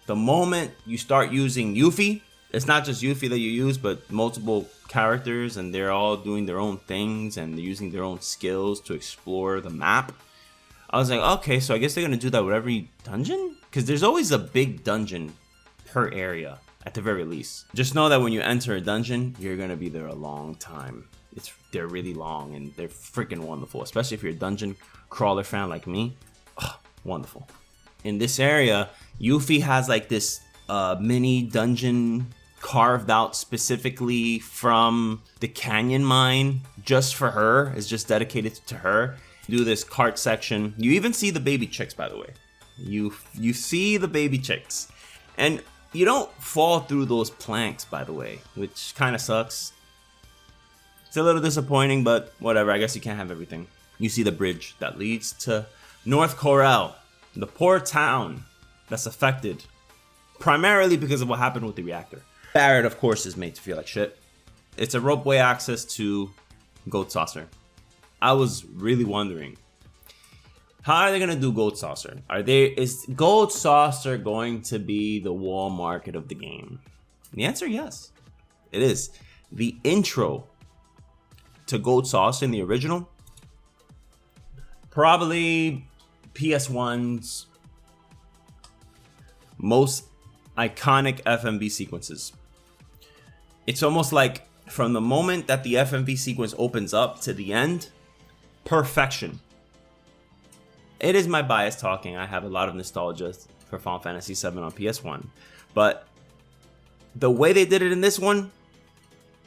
the moment you start using Yuffie, it's not just Yuffie that you use, but multiple characters, and they're all doing their own things and they're using their own skills to explore the map. I was like, okay, so I guess they're gonna do that with every dungeon? Because there's always a big dungeon per area, at the very least. Just know that when you enter a dungeon, you're gonna be there a long time. They're really long and they're freaking wonderful, especially if you're a dungeon crawler fan like me. Oh, wonderful. In this area, Yuffie has like this mini dungeon carved out specifically from the Canyon Mine just for her. It's just dedicated to her. You do this cart section. You even see the baby chicks, by the way. You see the baby chicks. And you don't fall through those planks, by the way, which kind of sucks. It's a little disappointing, but whatever. I guess you can't have everything. You see the bridge that leads to North Corel, the poor town that's affected primarily because of what happened with the reactor. Barret, of course, is made to feel like shit. It's a ropeway access to Goat Saucer. I was really wondering, how are they gonna do Goat Saucer? Is Goat Saucer going to be the wall market of the game? The answer, yes, it is. The intro to Goat Saucer in the original, probably PS1's most iconic FMV sequences. It's almost like from the moment that the FMV sequence opens up to the end, perfection. It is my bias talking. I have a lot of nostalgia for Final Fantasy VII on PS1, but the way they did it in this one,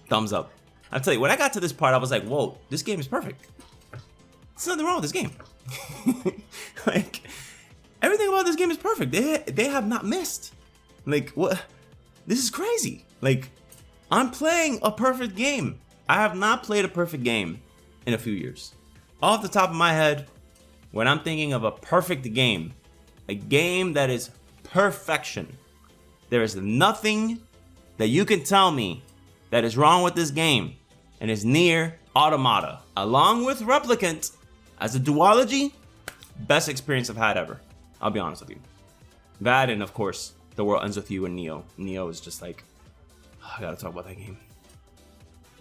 thumbs up. I'll tell you, when I got to this part, I was like, whoa, this game is perfect. There's nothing wrong with this game. Like, everything about this game is perfect. They have not missed. Like, what? This is crazy. Like, I'm playing a perfect game. I have not played a perfect game in a few years. Off the top of my head, when I'm thinking of a perfect game, a game that is perfection, there is nothing that you can tell me that is wrong with this game and is Nier Automata, along with Replicant, as a duology, best experience I've had ever. I'll be honest with you. That and of course, The World Ends With You and Neo. Neo is just like, I gotta talk about that game.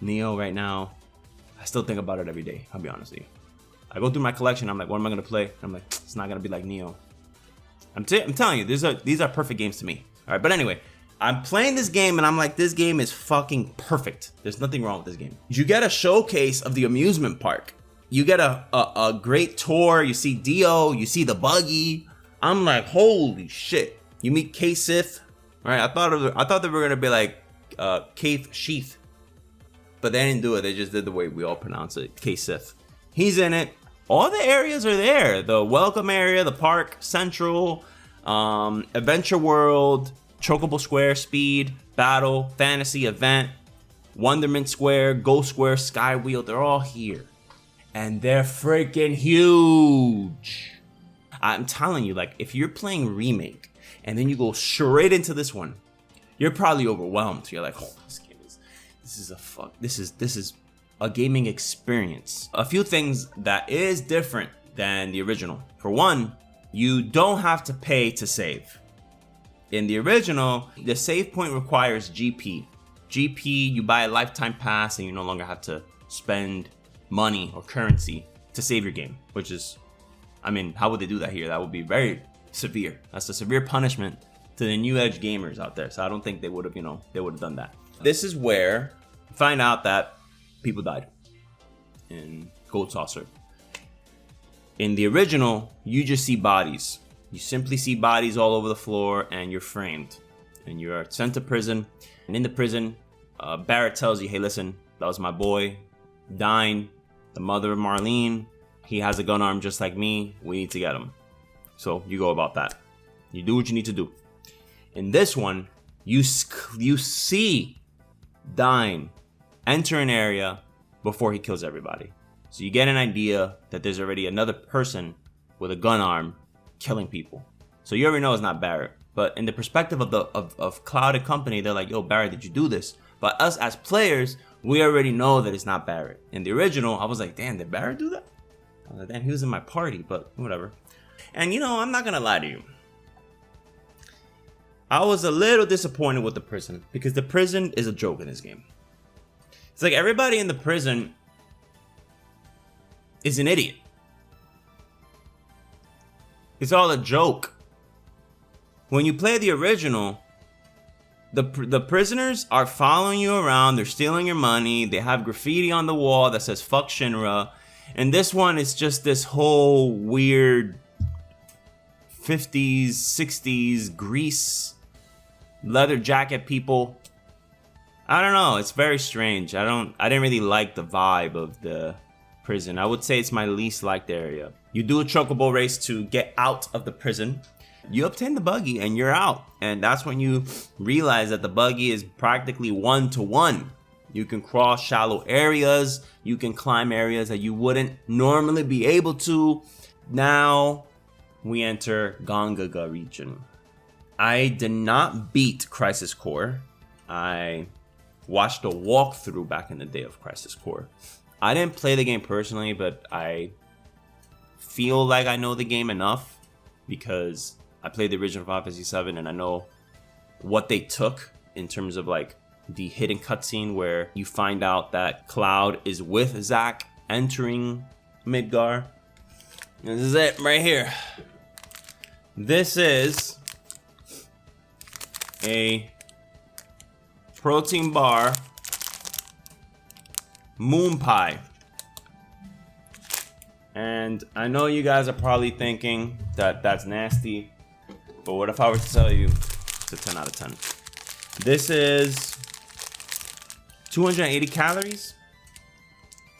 Neo right now, I still think about it every day, I'll be honest with you. I go through my collection, I'm like, what am I gonna play? And I'm like, it's not gonna be like Neo. I'm telling you, these are perfect games to me. All right, but anyway, I'm playing this game and I'm like, this game is fucking perfect. There's nothing wrong with this game. You get a showcase of the amusement park. You get a great tour. You see Dio, you see the buggy. I'm like, holy shit. You meet K-Sith. All right, I thought they were gonna be like Kaith Sheath, but they didn't do it. They just did the way we all pronounce it, K-Sith. He's in it. All the areas are there. The welcome area, the park, Central, Adventure World, Chocobo Square, Speed, Battle, Fantasy, Event, Wonderment Square, Ghost Square, Skywheel. They're all here. And they're freaking huge. I'm telling you, like, if you're playing Remake and then you go straight into this one, you're probably overwhelmed. You're like, oh, this is a gaming experience. A few things that is different than the original. For one, you don't have to pay to save. In the original, the save point requires GP. GP, you buy a lifetime pass and you no longer have to spend money or currency to save your game, which is, I mean, how would they do that here? That would be very severe. That's a severe punishment to the new age gamers out there. So I don't think they would have, they would have done that. This is where you find out that people died in Gold Saucer. In the original, you just see bodies. You simply see bodies all over the floor and you're framed. And you are sent to prison. And in the prison, Barrett tells you, hey, listen, that was my boy, Dine, the mother of Marlene. He has a gun arm just like me. We need to get him. So you go about that. You do what you need to do. In this one, you see Dine enter an area before he kills everybody. So you get an idea that there's already another person with a gun arm killing people. So you already know it's not Barrett. But in the perspective of Cloud and company, they're like, yo, Barrett, did you do this? But us as players, we already know that it's not Barrett. In the original, I was like, damn, did Barrett do that? I was like, damn, he was in my party, but whatever. And I'm not gonna lie to you. I was a little disappointed with the prison because the prison is a joke in this game. It's like everybody in the prison is an idiot. It's all a joke. When you play the original, the prisoners are following you around. They're stealing your money. They have graffiti on the wall that says "fuck Shinra." And this one is just this whole weird 50s, 60s Grease leather jacket people. I don't know. It's very strange. I didn't really like the vibe of the prison. I would say it's my least liked area. You do a chocobo race to get out of the prison. You obtain the buggy and you're out. And that's when you realize that the buggy is practically 1-to-1. You can cross shallow areas. You can climb areas that you wouldn't normally be able to. Now we enter Gongaga region. I did not beat Crisis Core. I watched a walkthrough back in the day of Crisis Core. I didn't play the game personally, but I feel like I know the game enough because I played the original Final Fantasy VII and I know what they took in terms of like the hidden cutscene where you find out that Cloud is with Zack entering Midgar. This is it right here. This is a protein bar moon pie. And I know you guys are probably thinking that that's nasty, but what if I were to tell you it's a 10 out of 10? This is 280 calories,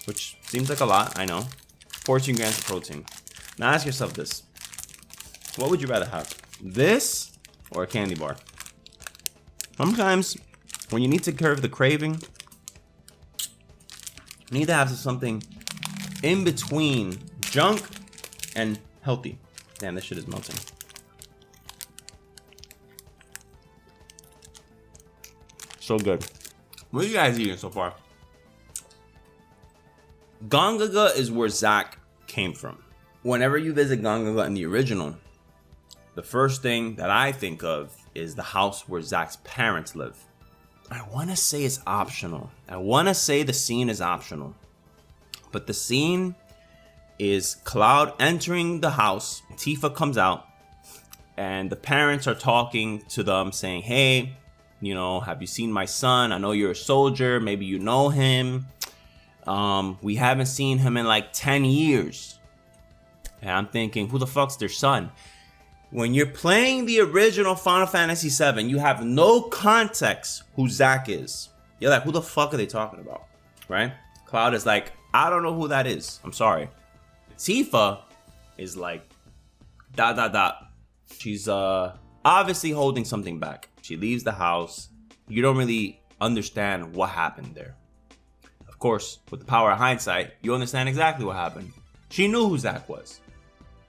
which seems like a lot, I know. 14 grams of protein. Now ask yourself this. What would you rather have? This or a candy bar? Sometimes when you need to curb the craving, you need to have something in between junk and healthy. Damn, this shit is melting. So good. What are you guys eating so far? Gongaga is where Zack came from. Whenever you visit Gongaga in the original, the first thing that I think of is the house where Zack's parents live. I want to say it's optional. I want to say the scene is optional. But the scene is Cloud entering the house. Tifa comes out. And the parents are talking to them saying, hey, you know, have you seen my son? I know you're a soldier. Maybe you know him. We haven't seen him in like 10 years. And I'm thinking, who the fuck's their son? When you're playing the original Final Fantasy VII, you have no context who Zack is. You're like, who the fuck are they talking about? Right? Cloud is like, I don't know who that is. I'm sorry. Tifa is like, ... She's obviously holding something back. She leaves the house. You don't really understand what happened there. Of course, with the power of hindsight, you understand exactly what happened. She knew who Zack was.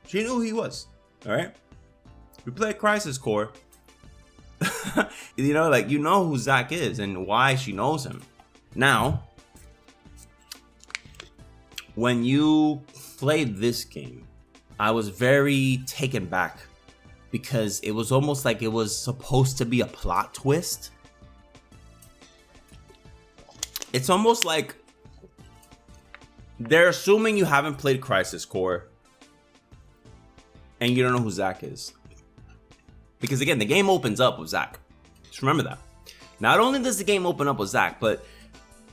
She knew who he was. All right? We play Crisis Core. You know, like, you know who Zack is and why she knows him. Now, when you played this game, I was very taken back because it was almost like it was supposed to be a plot twist. It's almost like they're assuming you haven't played Crisis Core and you don't know who Zack is. Because again, the game opens up with Zack. Just remember that. Not only does the game open up with Zack, but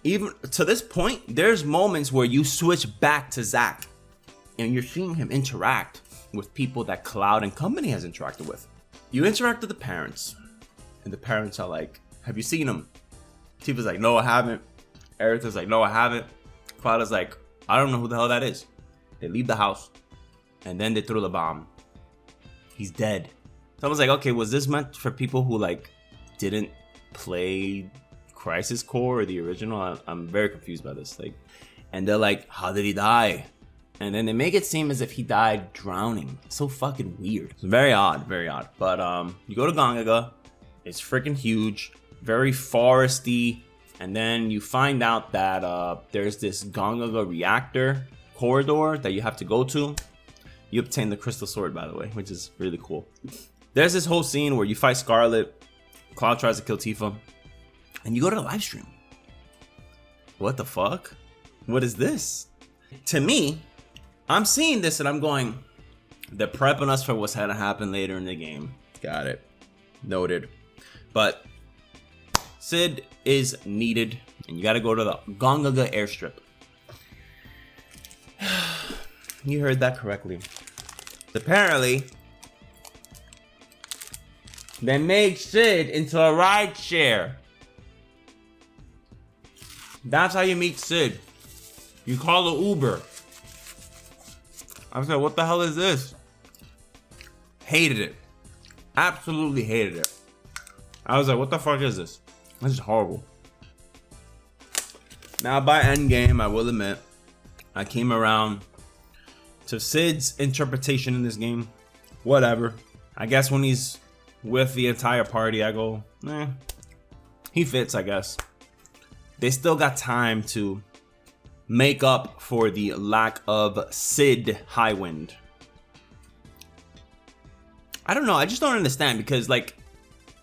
even to this point, there's moments where you switch back to Zack and you're seeing him interact with people that Cloud and company has interacted with. You interact with the parents, and the parents are like, have you seen him? Tifa's like, no, I haven't. Aerith's like, no, I haven't. Cloud is like, I don't know who the hell that is. They leave the house, and then they throw the bomb. He's dead. So I was like, okay, was this meant for people who like didn't play Crisis Core or the original? I'm very confused by this. Like, and they're like, how did he die? And then they make it seem as if he died drowning. It's so fucking weird. It's very odd, very odd. But you go to Gongaga. It's freaking huge, very foresty. And then you find out that there's this Gongaga reactor corridor that you have to go to. You obtain the crystal sword, by the way, which is really cool. There's this whole scene where you fight Scarlet. Cloud tries to kill Tifa. And you go to the live stream. What the fuck? What is this? To me, I'm seeing this and I'm going, they're prepping us for what's going to happen later in the game. Got it. Noted. But Cid is needed, and you got to go to the Gongaga airstrip. You heard that correctly. Apparently, they made Cid into a ride share. That's how you meet Cid. You call the Uber. I said, what the hell is this? Hated it. Absolutely hated it. I was like, what the fuck is this? This is horrible. Now, by endgame, I will admit, I came around to Cid's interpretation in this game. Whatever. I guess when he's with the entire party, I go, he fits, I guess. They still got time to make up for the lack of Cid Highwind. I don't know. I just don't understand because, like,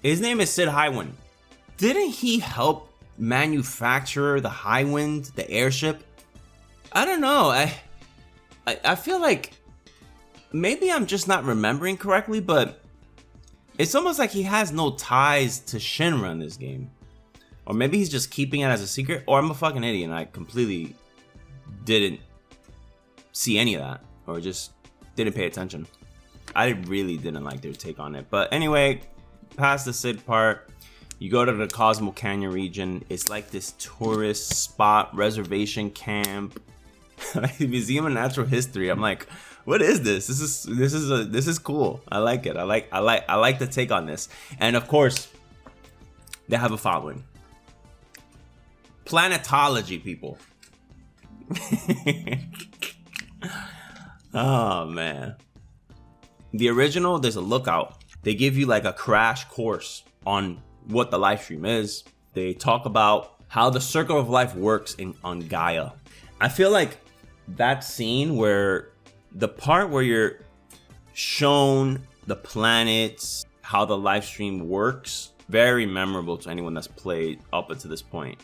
his name is Cid Highwind. Didn't he help manufacture the Highwind, the airship? I don't know. I feel like maybe I'm just not remembering correctly, but it's almost like he has no ties to Shinra in this game. Or maybe he's just keeping it as a secret, or I'm a fucking idiot and I completely didn't see any of that, or just didn't pay attention. I really didn't like their take on it. But anyway, past the Cid part, you go to the Cosmo Canyon region. It's like this tourist spot, reservation camp, Museum of Natural History. I'm like, what is this? This is cool. I like it. I like the take on this. And of course, they have a following. Planetology, people. Oh man. The original, there's a lookout. They give you like a crash course on what the live stream is. They talk about how the circle of life works on Gaia. I feel like that scene where the part where you're shown the planets, how the live stream works, very memorable to anyone that's played up until this point.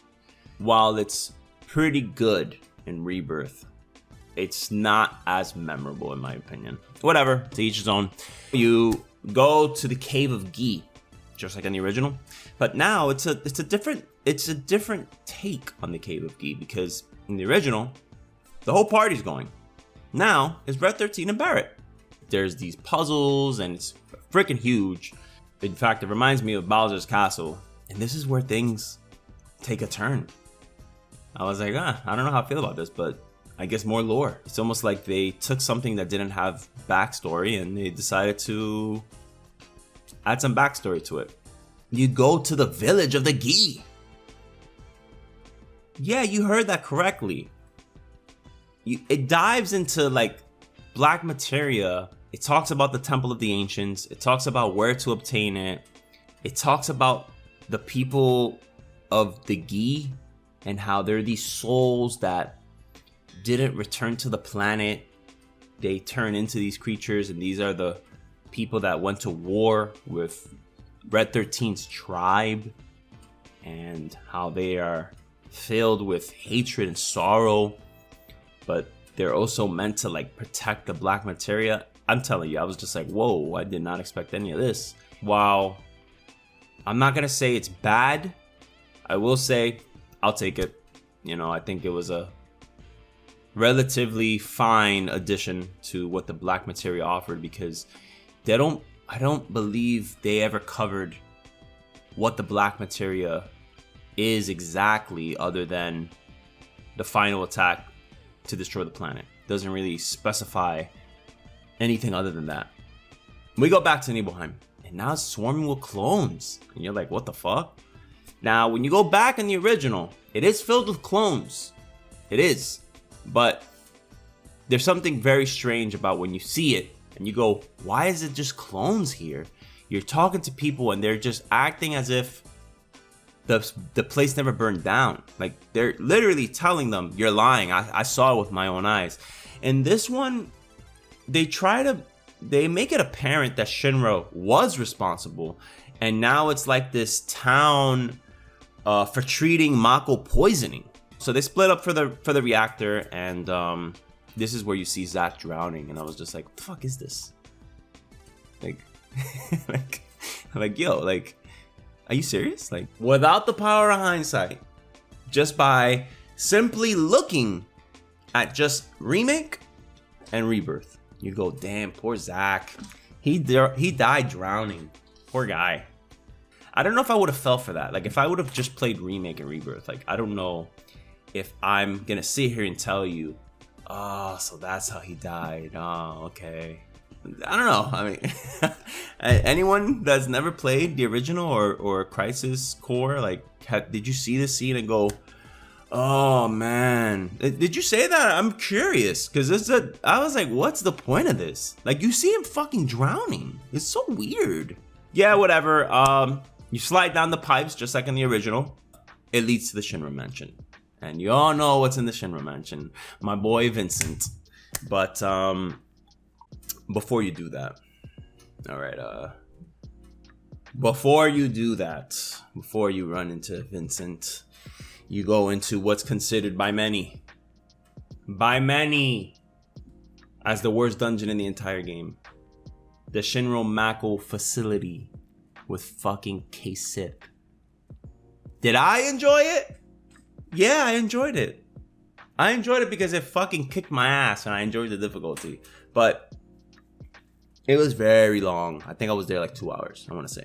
While it's pretty good in Rebirth, it's not as memorable in my opinion. Whatever, to each his own. You go to the Cave of Gi, just like in the original, but now it's a different take on the Cave of Gi, because in the original, the whole party's going. Now it's Red 13 and Barret. There's these puzzles and it's freaking huge. In fact, it reminds me of Bowser's Castle, and this is where things take a turn. I was like, I don't know how I feel about this, but I guess more lore. It's almost like they took something that didn't have backstory and they decided to add some backstory to it. You go to the village of the Gi. Yeah, you heard that correctly. It dives into like black materia. It talks about the Temple of the Ancients. It talks about where to obtain it. It talks about the people of the Gi and how they're these souls that didn't return to the planet. They turn into these creatures, and these are the people that went to war with Red 13's tribe, and how they are filled with hatred and sorrow, but they're also meant to like protect the black materia. I'm telling you, I was just like, whoa, I did not expect any of this. While I'm not gonna say it's bad, I will say I'll take it. You know, I think it was a relatively fine addition to what the black materia offered, because I don't believe they ever covered what the black materia is exactly, other than the final attack to destroy the planet. Doesn't really specify anything other than that. We go back to Nibelheim, and now it's swarming with clones, and you're like, what the fuck? Now, when you go back in the original, it is filled with clones. It is. But there's something very strange about when you see it, and you go, why is it just clones here? You're talking to people, and they're just acting as if the place never burned down. Like, they're literally telling them, you're lying. I saw it with my own eyes. And this one, they make it apparent that Shinra was responsible, and now it's like this town for treating Mako poisoning. So they split up for the reactor, and this is where you see Zack drowning, and I was just like, what the fuck is this? Like, like yo, like, are you serious? Like, without the power of hindsight, just by simply looking at just Remake and Rebirth, you go, damn, poor Zack. He died drowning. Poor guy. I don't know if I would have fell for that. Like, if I would have just played Remake and Rebirth, like, I don't know if I'm gonna sit here and tell you, oh, so that's how he died. Oh, okay. I don't know. I mean, anyone that's never played the original or Crisis Core, like, did you see this scene and go, oh man, did you say that? I'm curious, because I was like, what's the point of this? Like, you see him fucking drowning. It's so weird. Yeah, whatever. You slide down the pipes just like in the original. It leads to the Shinra Mansion, and you all know what's in the Shinra Mansion. My boy Vincent. But before you do that, all right. Before you do that, before you run into Vincent, you go into what's considered by many as the worst dungeon in the entire game. The Shinra Mako facility with fucking K-Sip. Did I enjoy it? Yeah, I enjoyed it. I enjoyed it because it fucking kicked my ass and I enjoyed the difficulty. But it was very long. I think I was there like 2 hours, I want to say.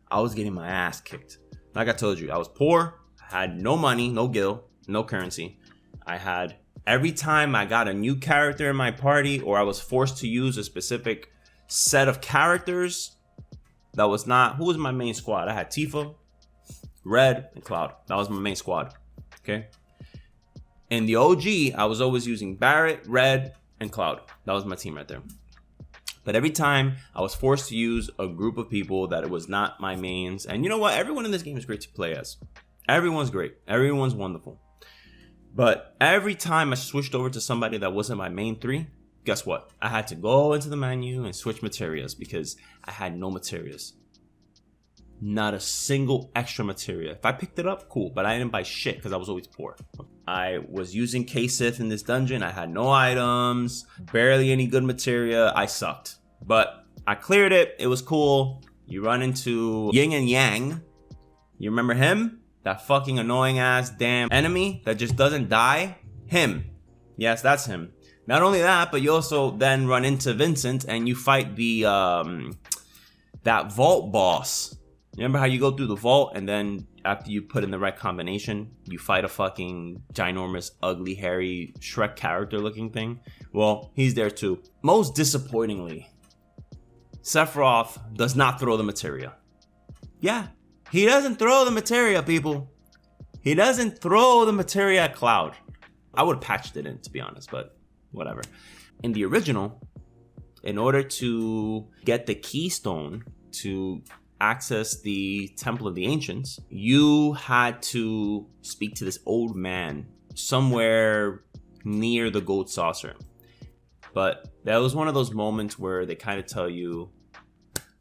I was getting my ass kicked. Like I told you, I was poor. I had no money, no gil, no currency. I had, every time I got a new character in my party, or I was forced to use a specific set of characters that was not, who was my main squad? I had Tifa, Red, and Cloud. That was my main squad. Okay. In the OG, I was always using Barret, Red, and Cloud. That was my team right there. But every time I was forced to use a group of people that it was not my mains. And you know what? Everyone in this game is great to play as. Everyone's great. Everyone's wonderful. But every time I switched over to somebody that wasn't my main 3, guess what? I had to go into the menu and switch materials because I had no materials. Not a single extra materia. If I picked it up, cool, but I didn't buy shit because I was always poor. I was using K-Sith in this dungeon. I had no items, barely any good materia. I sucked, but I cleared it. It was cool. You run into Yin and Yang. You remember him? That fucking annoying ass damn enemy that just doesn't die? Him. Yes, that's him. Not only that, but you also then run into Vincent and you fight the that vault boss. Remember how you go through the vault and then after you put in the right combination, you fight a fucking ginormous, ugly, hairy Shrek character looking thing? Well, he's there too. Most disappointingly, Sephiroth does not throw the materia. Yeah, he doesn't throw the materia, people. He doesn't throw the materia at Cloud. I would have patched it in, to be honest, but whatever. In the original, in order to get the keystone to access the Temple of the Ancients, you had to speak to this old man somewhere near the gold saucer. But that was one of those moments where they kind of tell you,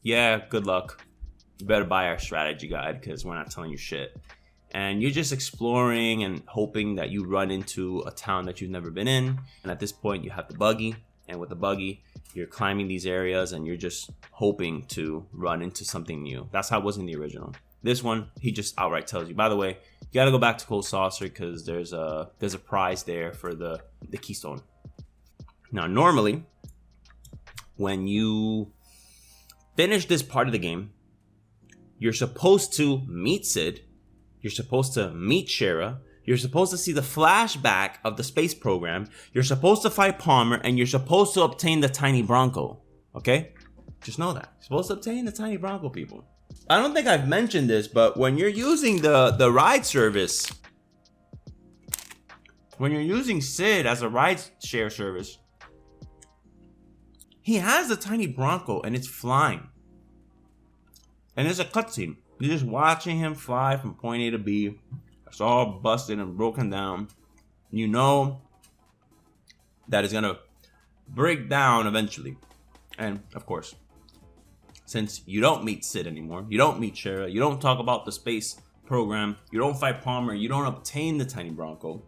yeah, good luck. You better buy our strategy guide because we're not telling you shit. And you're just exploring and hoping that you run into a town that you've never been in. And at this point, you have the buggy. And with the buggy, you're climbing these areas and you're just hoping to run into something new. That's how it was in the original. This one, he just outright tells you, by the way, you gotta go back to Cold Saucer because there's a prize there for the keystone. Now, normally, when you finish this part of the game, you're supposed to meet Sid, you're supposed to meet Shara, you're supposed to see the flashback of the space program, you're supposed to fight Palmer, and you're supposed to obtain the Tiny Bronco, okay? Just know that. You're supposed to obtain the Tiny Bronco, people. I don't think I've mentioned this, but when you're using the ride service, when you're using Sid as a ride share service, he has the Tiny Bronco and it's flying. And there's a cutscene. You're just watching him fly from point A to B. It's all busted and broken down. You know that it's gonna break down eventually. And of course, since you don't meet Sid anymore, you don't meet Shara, you don't talk about the space program, you don't fight Palmer, you don't obtain the Tiny Bronco,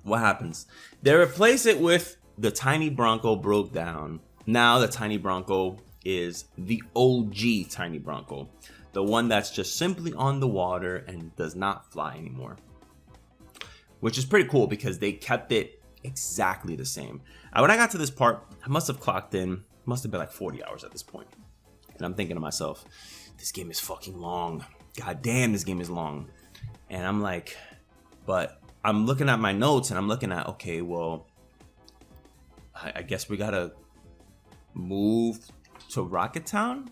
what happens? They replace it with the Tiny Bronco broke down. Now the Tiny Bronco is the OG Tiny Bronco. The one that's just simply on the water and does not fly anymore. Which is pretty cool because they kept it exactly the same. When I got to this part, I must have clocked in, must have been like 40 hours at this point. And I'm thinking to myself, this game is fucking long. God damn, this game is long. And I'm like, but I'm looking at my notes and I'm looking at, okay, well, I guess we gotta move to Rocket Town?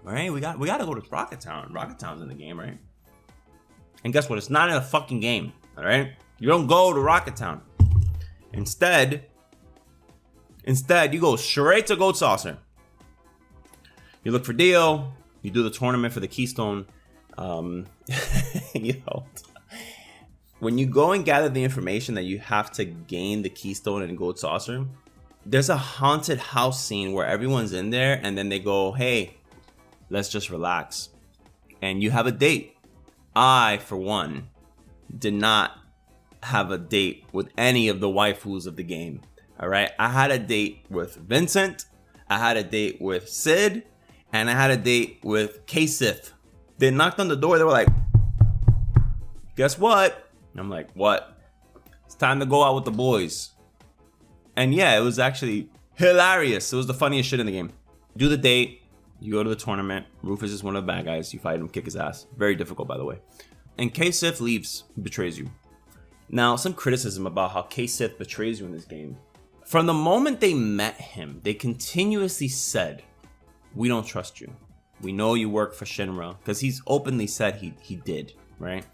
Right? We gotta go to Rocket Town. Rocket Town's in the game, right? And guess what? It's not in a fucking game, alright? You don't go to Rocket Town. Instead, you go straight to Gold Saucer. You look for Dio. You do the tournament for the Keystone. You know, when you go and gather the information that you have to gain the Keystone in Gold Saucer, there's a haunted house scene where everyone's in there and then they go, hey, let's just relax. And you have a date. I, for one, did not have a date with any of the waifus of the game. All right. I had a date with Vincent. I had a date with Sid. And I had a date with K-Sith. They knocked on the door. They were like, guess what? And I'm like, what? It's time to go out with the boys. And yeah, it was actually hilarious. It was the funniest shit in the game. Do the date. You go to the tournament. Rufus is one of the bad guys. You fight him, kick his ass. Very difficult, by the way. And K-Sith leaves, betrays you. Now, some criticism about how K-Sith betrays you in this game. From the moment they met him, they continuously said, we don't trust you. We know you work for Shinra. Because he's openly said he did, right?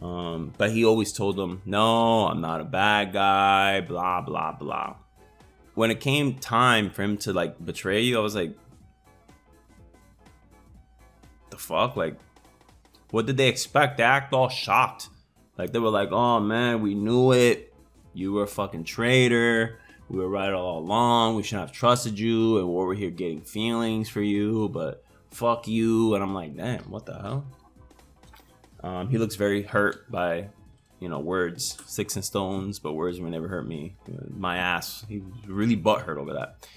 But he always told them, no, I'm not a bad guy, blah, blah, blah. When it came time for him to, like, betray you, I was like, the fuck? Like, what did they expect? They act all shocked. Like, they were like, oh man, we knew it. You were a fucking traitor. We were right all along. We shouldn't have trusted you. And we're over here getting feelings for you, but fuck you. And I'm like, damn, what the hell? He looks very hurt by, you know, words. Sticks and stones, but words will never hurt me. My ass. He was really butthurt over that.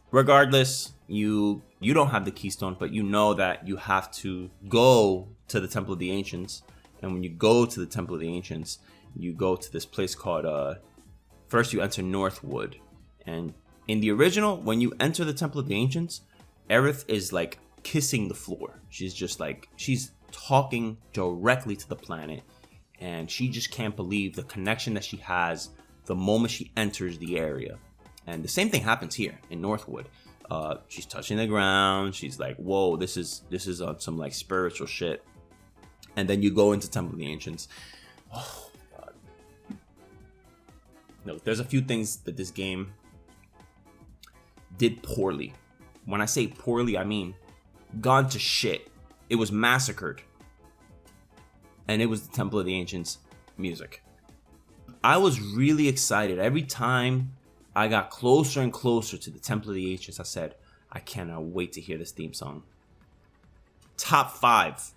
Regardless, you don't have the keystone, but you know that you have to go to the Temple of the Ancients. And when you go to the Temple of the Ancients, you go to this place called, first you enter Northwood. And in the original, when you enter the Temple of the Ancients, Aerith is like kissing the floor. She's just like, she's talking directly to the planet. And she just can't believe the connection that she has the moment she enters the area. And the same thing happens here in Northwood. She's touching the ground. She's like, whoa, this is on some like spiritual shit. And then you go into Temple of the Ancients. Oh, God. No, there's a few things that this game did poorly. When I say poorly, I mean gone to shit. It was massacred. And it was the Temple of the Ancients music. I was really excited. Every time I got closer and closer to the Temple of the Ancients, I said, I cannot wait to hear this theme song. Top 5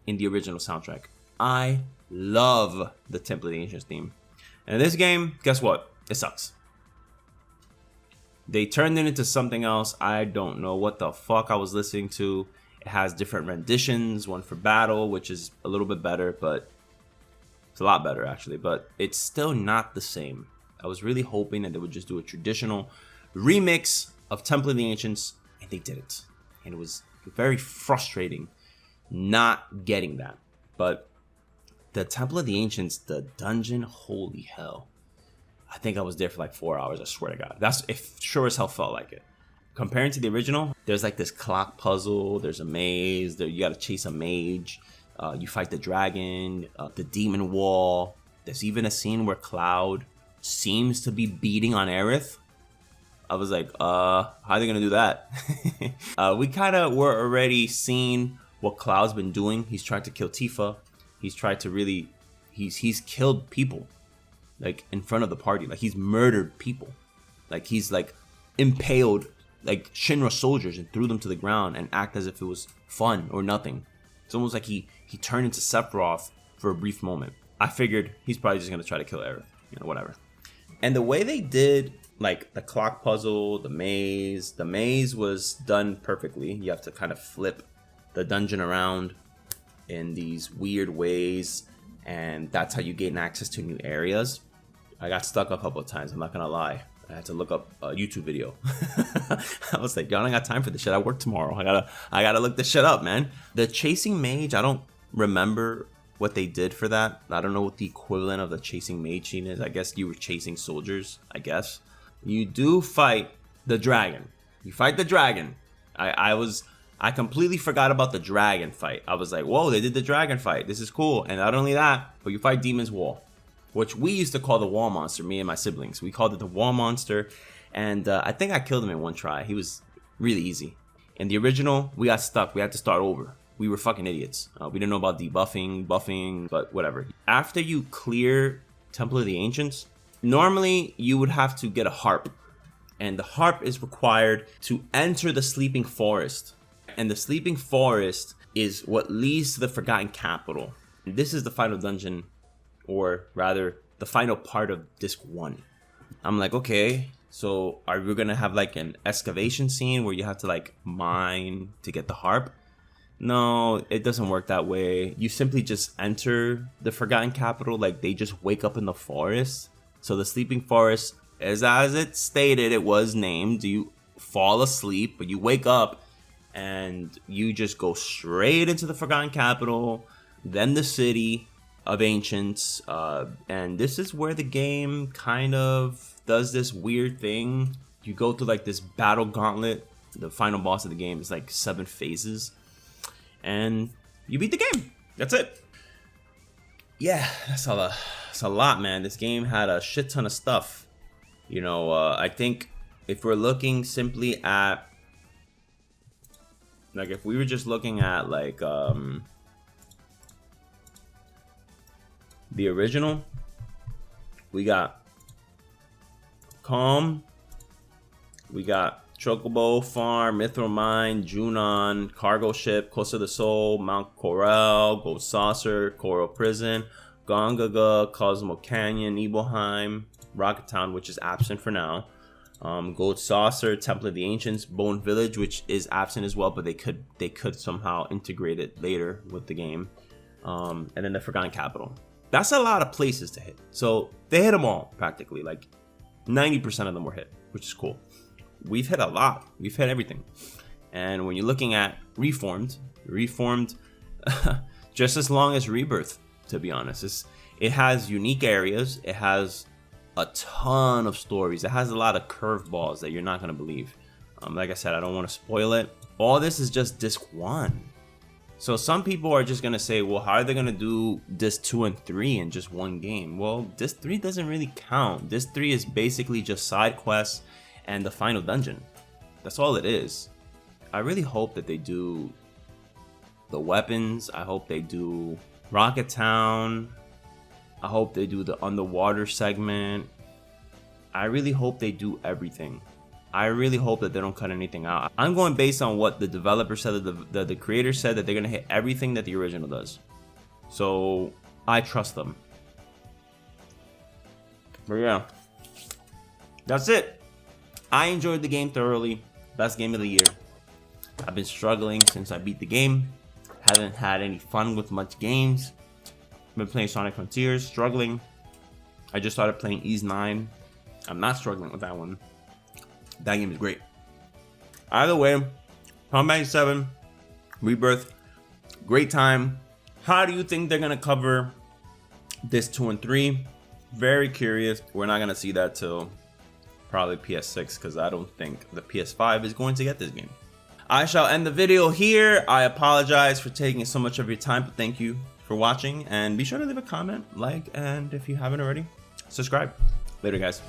in the original soundtrack. I love the Temple of the Ancients theme. And in this game, guess what? It sucks. They turned it into something else. I don't know what the fuck I was listening to. It has different renditions, one for battle, which is a little bit better, but it's a lot better actually, but it's still not the same. I was really hoping that they would just do a traditional remix of Temple of the Ancients, and they didn't. And it was very frustrating not getting that. But the Temple of the Ancients, the dungeon, holy hell. I think I was there for like 4 hours, I swear to God. It sure as hell felt like it. Comparing to the original, there's like this clock puzzle, there's a maze, you gotta chase a mage, you fight the dragon, the demon wall. There's even a scene where Cloud seems to be beating on Aerith. I was like, how are they gonna do that? We kind of were already seeing what Cloud's been doing. He's tried to kill Tifa. He's tried to really, he's killed people, like in front of the party. Like he's murdered people. Like he's like impaled like Shinra soldiers and threw them to the ground and act as if it was fun or nothing. It's almost like he turned into Sephiroth for a brief moment. I figured he's probably just gonna try to kill Aerith, you know, whatever. And the way they did like the clock puzzle, the maze was done perfectly. You have to kind of flip the dungeon around in these weird ways, and that's how you gain access to new areas. I got stuck a couple of times, I'm not gonna lie. I had to look up a YouTube video. I was like, yo, I don't got time for this shit. I work tomorrow. I gotta look this shit up, man. The chasing mage, I don't remember what they did for that. I don't know what the equivalent of the chasing mage scene is. I guess you were chasing soldiers, I guess. You do fight the dragon. You fight the dragon. I completely forgot about the dragon fight. I was like, whoa, they did the dragon fight. This is cool. And not only that, but you fight Demon's Wall, which we used to call the wall monster, me and my siblings. We called it the wall monster. And I think I killed him in one try. He was really easy. In the original, we got stuck. We had to start over. We were fucking idiots. We didn't know about debuffing, buffing, but whatever. After you clear Temple of the Ancients, normally you would have to get a harp. And the harp is required to enter the Sleeping Forest. And the Sleeping Forest is what leads to the Forgotten Capital. And this is the final dungeon, or rather, the final part of Disc 1. I'm like, okay, so are we gonna have like an excavation scene where you have to like mine to get the harp? No, it doesn't work that way. You simply just enter the Forgotten Capital, like they just wake up in the forest. So the Sleeping Forest, as it stated, it was named. You fall asleep, but you wake up and you just go straight into the Forgotten Capital, then the city of Ancients, and this is where the game kind of does this weird thing. You go through like this battle gauntlet. The final boss of the game is like 7 phases, and you beat the game. That's it. Yeah, that's a lot, man. This game had a shit ton of stuff. You know, I think if we're looking simply at, like, if we were just looking at like the original, we got Calm, we got Chocobo Farm, Mythril Mine, Junon, Cargo Ship, Costa del Sol, Mount Corel, Gold Saucer, Coral Prison, Gongaga, Cosmo Canyon, Nibelheim, Rocket Town, which is absent for now, Gold Saucer, Temple of the Ancients, Bone Village, which is absent as well, but they could somehow integrate it later with the game, and then the Forgotten Capital. That's a lot of places to hit. So they hit them all practically. Like 90% of them were hit, which is cool. We've hit a lot. We've hit everything. And when you're looking at Reformed just as long as Rebirth, to be honest. It has unique areas. It has a ton of stories. It has a lot of curveballs that you're not going to believe. Like I said, I don't want to spoil it. All this is just disc 1. So some people are just going to say, well, how are they going to do disc 2 and 3 in just one game? Well, disc 3 doesn't really count. Disc 3 is basically just side quests and the final dungeon. That's all it is. I really hope that they do the weapons. I hope they do Rocket Town. I hope they do the underwater segment. I really hope they do everything. I really hope that they don't cut anything out. I'm going based on what the developer said, that the creator said, that they're going to hit everything that the original does. So I trust them. But yeah, that's it. I enjoyed the game thoroughly. Best game of the year. I've been struggling since I beat the game. Haven't had any fun with much games. Been playing Sonic Frontiers, struggling. I just started playing Ys 9. I'm not struggling with that one. That game is great. Either way, Final Fantasy VII Rebirth, great time. How do you think they're gonna cover this 2 and 3? Very curious. We're not gonna see that till probably PS6 because I don't think the PS5 is going to get this game. I shall end the video here. I apologize for taking so much of your time, but thank you for watching. And be sure to leave a comment, like, and if you haven't already, subscribe. Later, guys.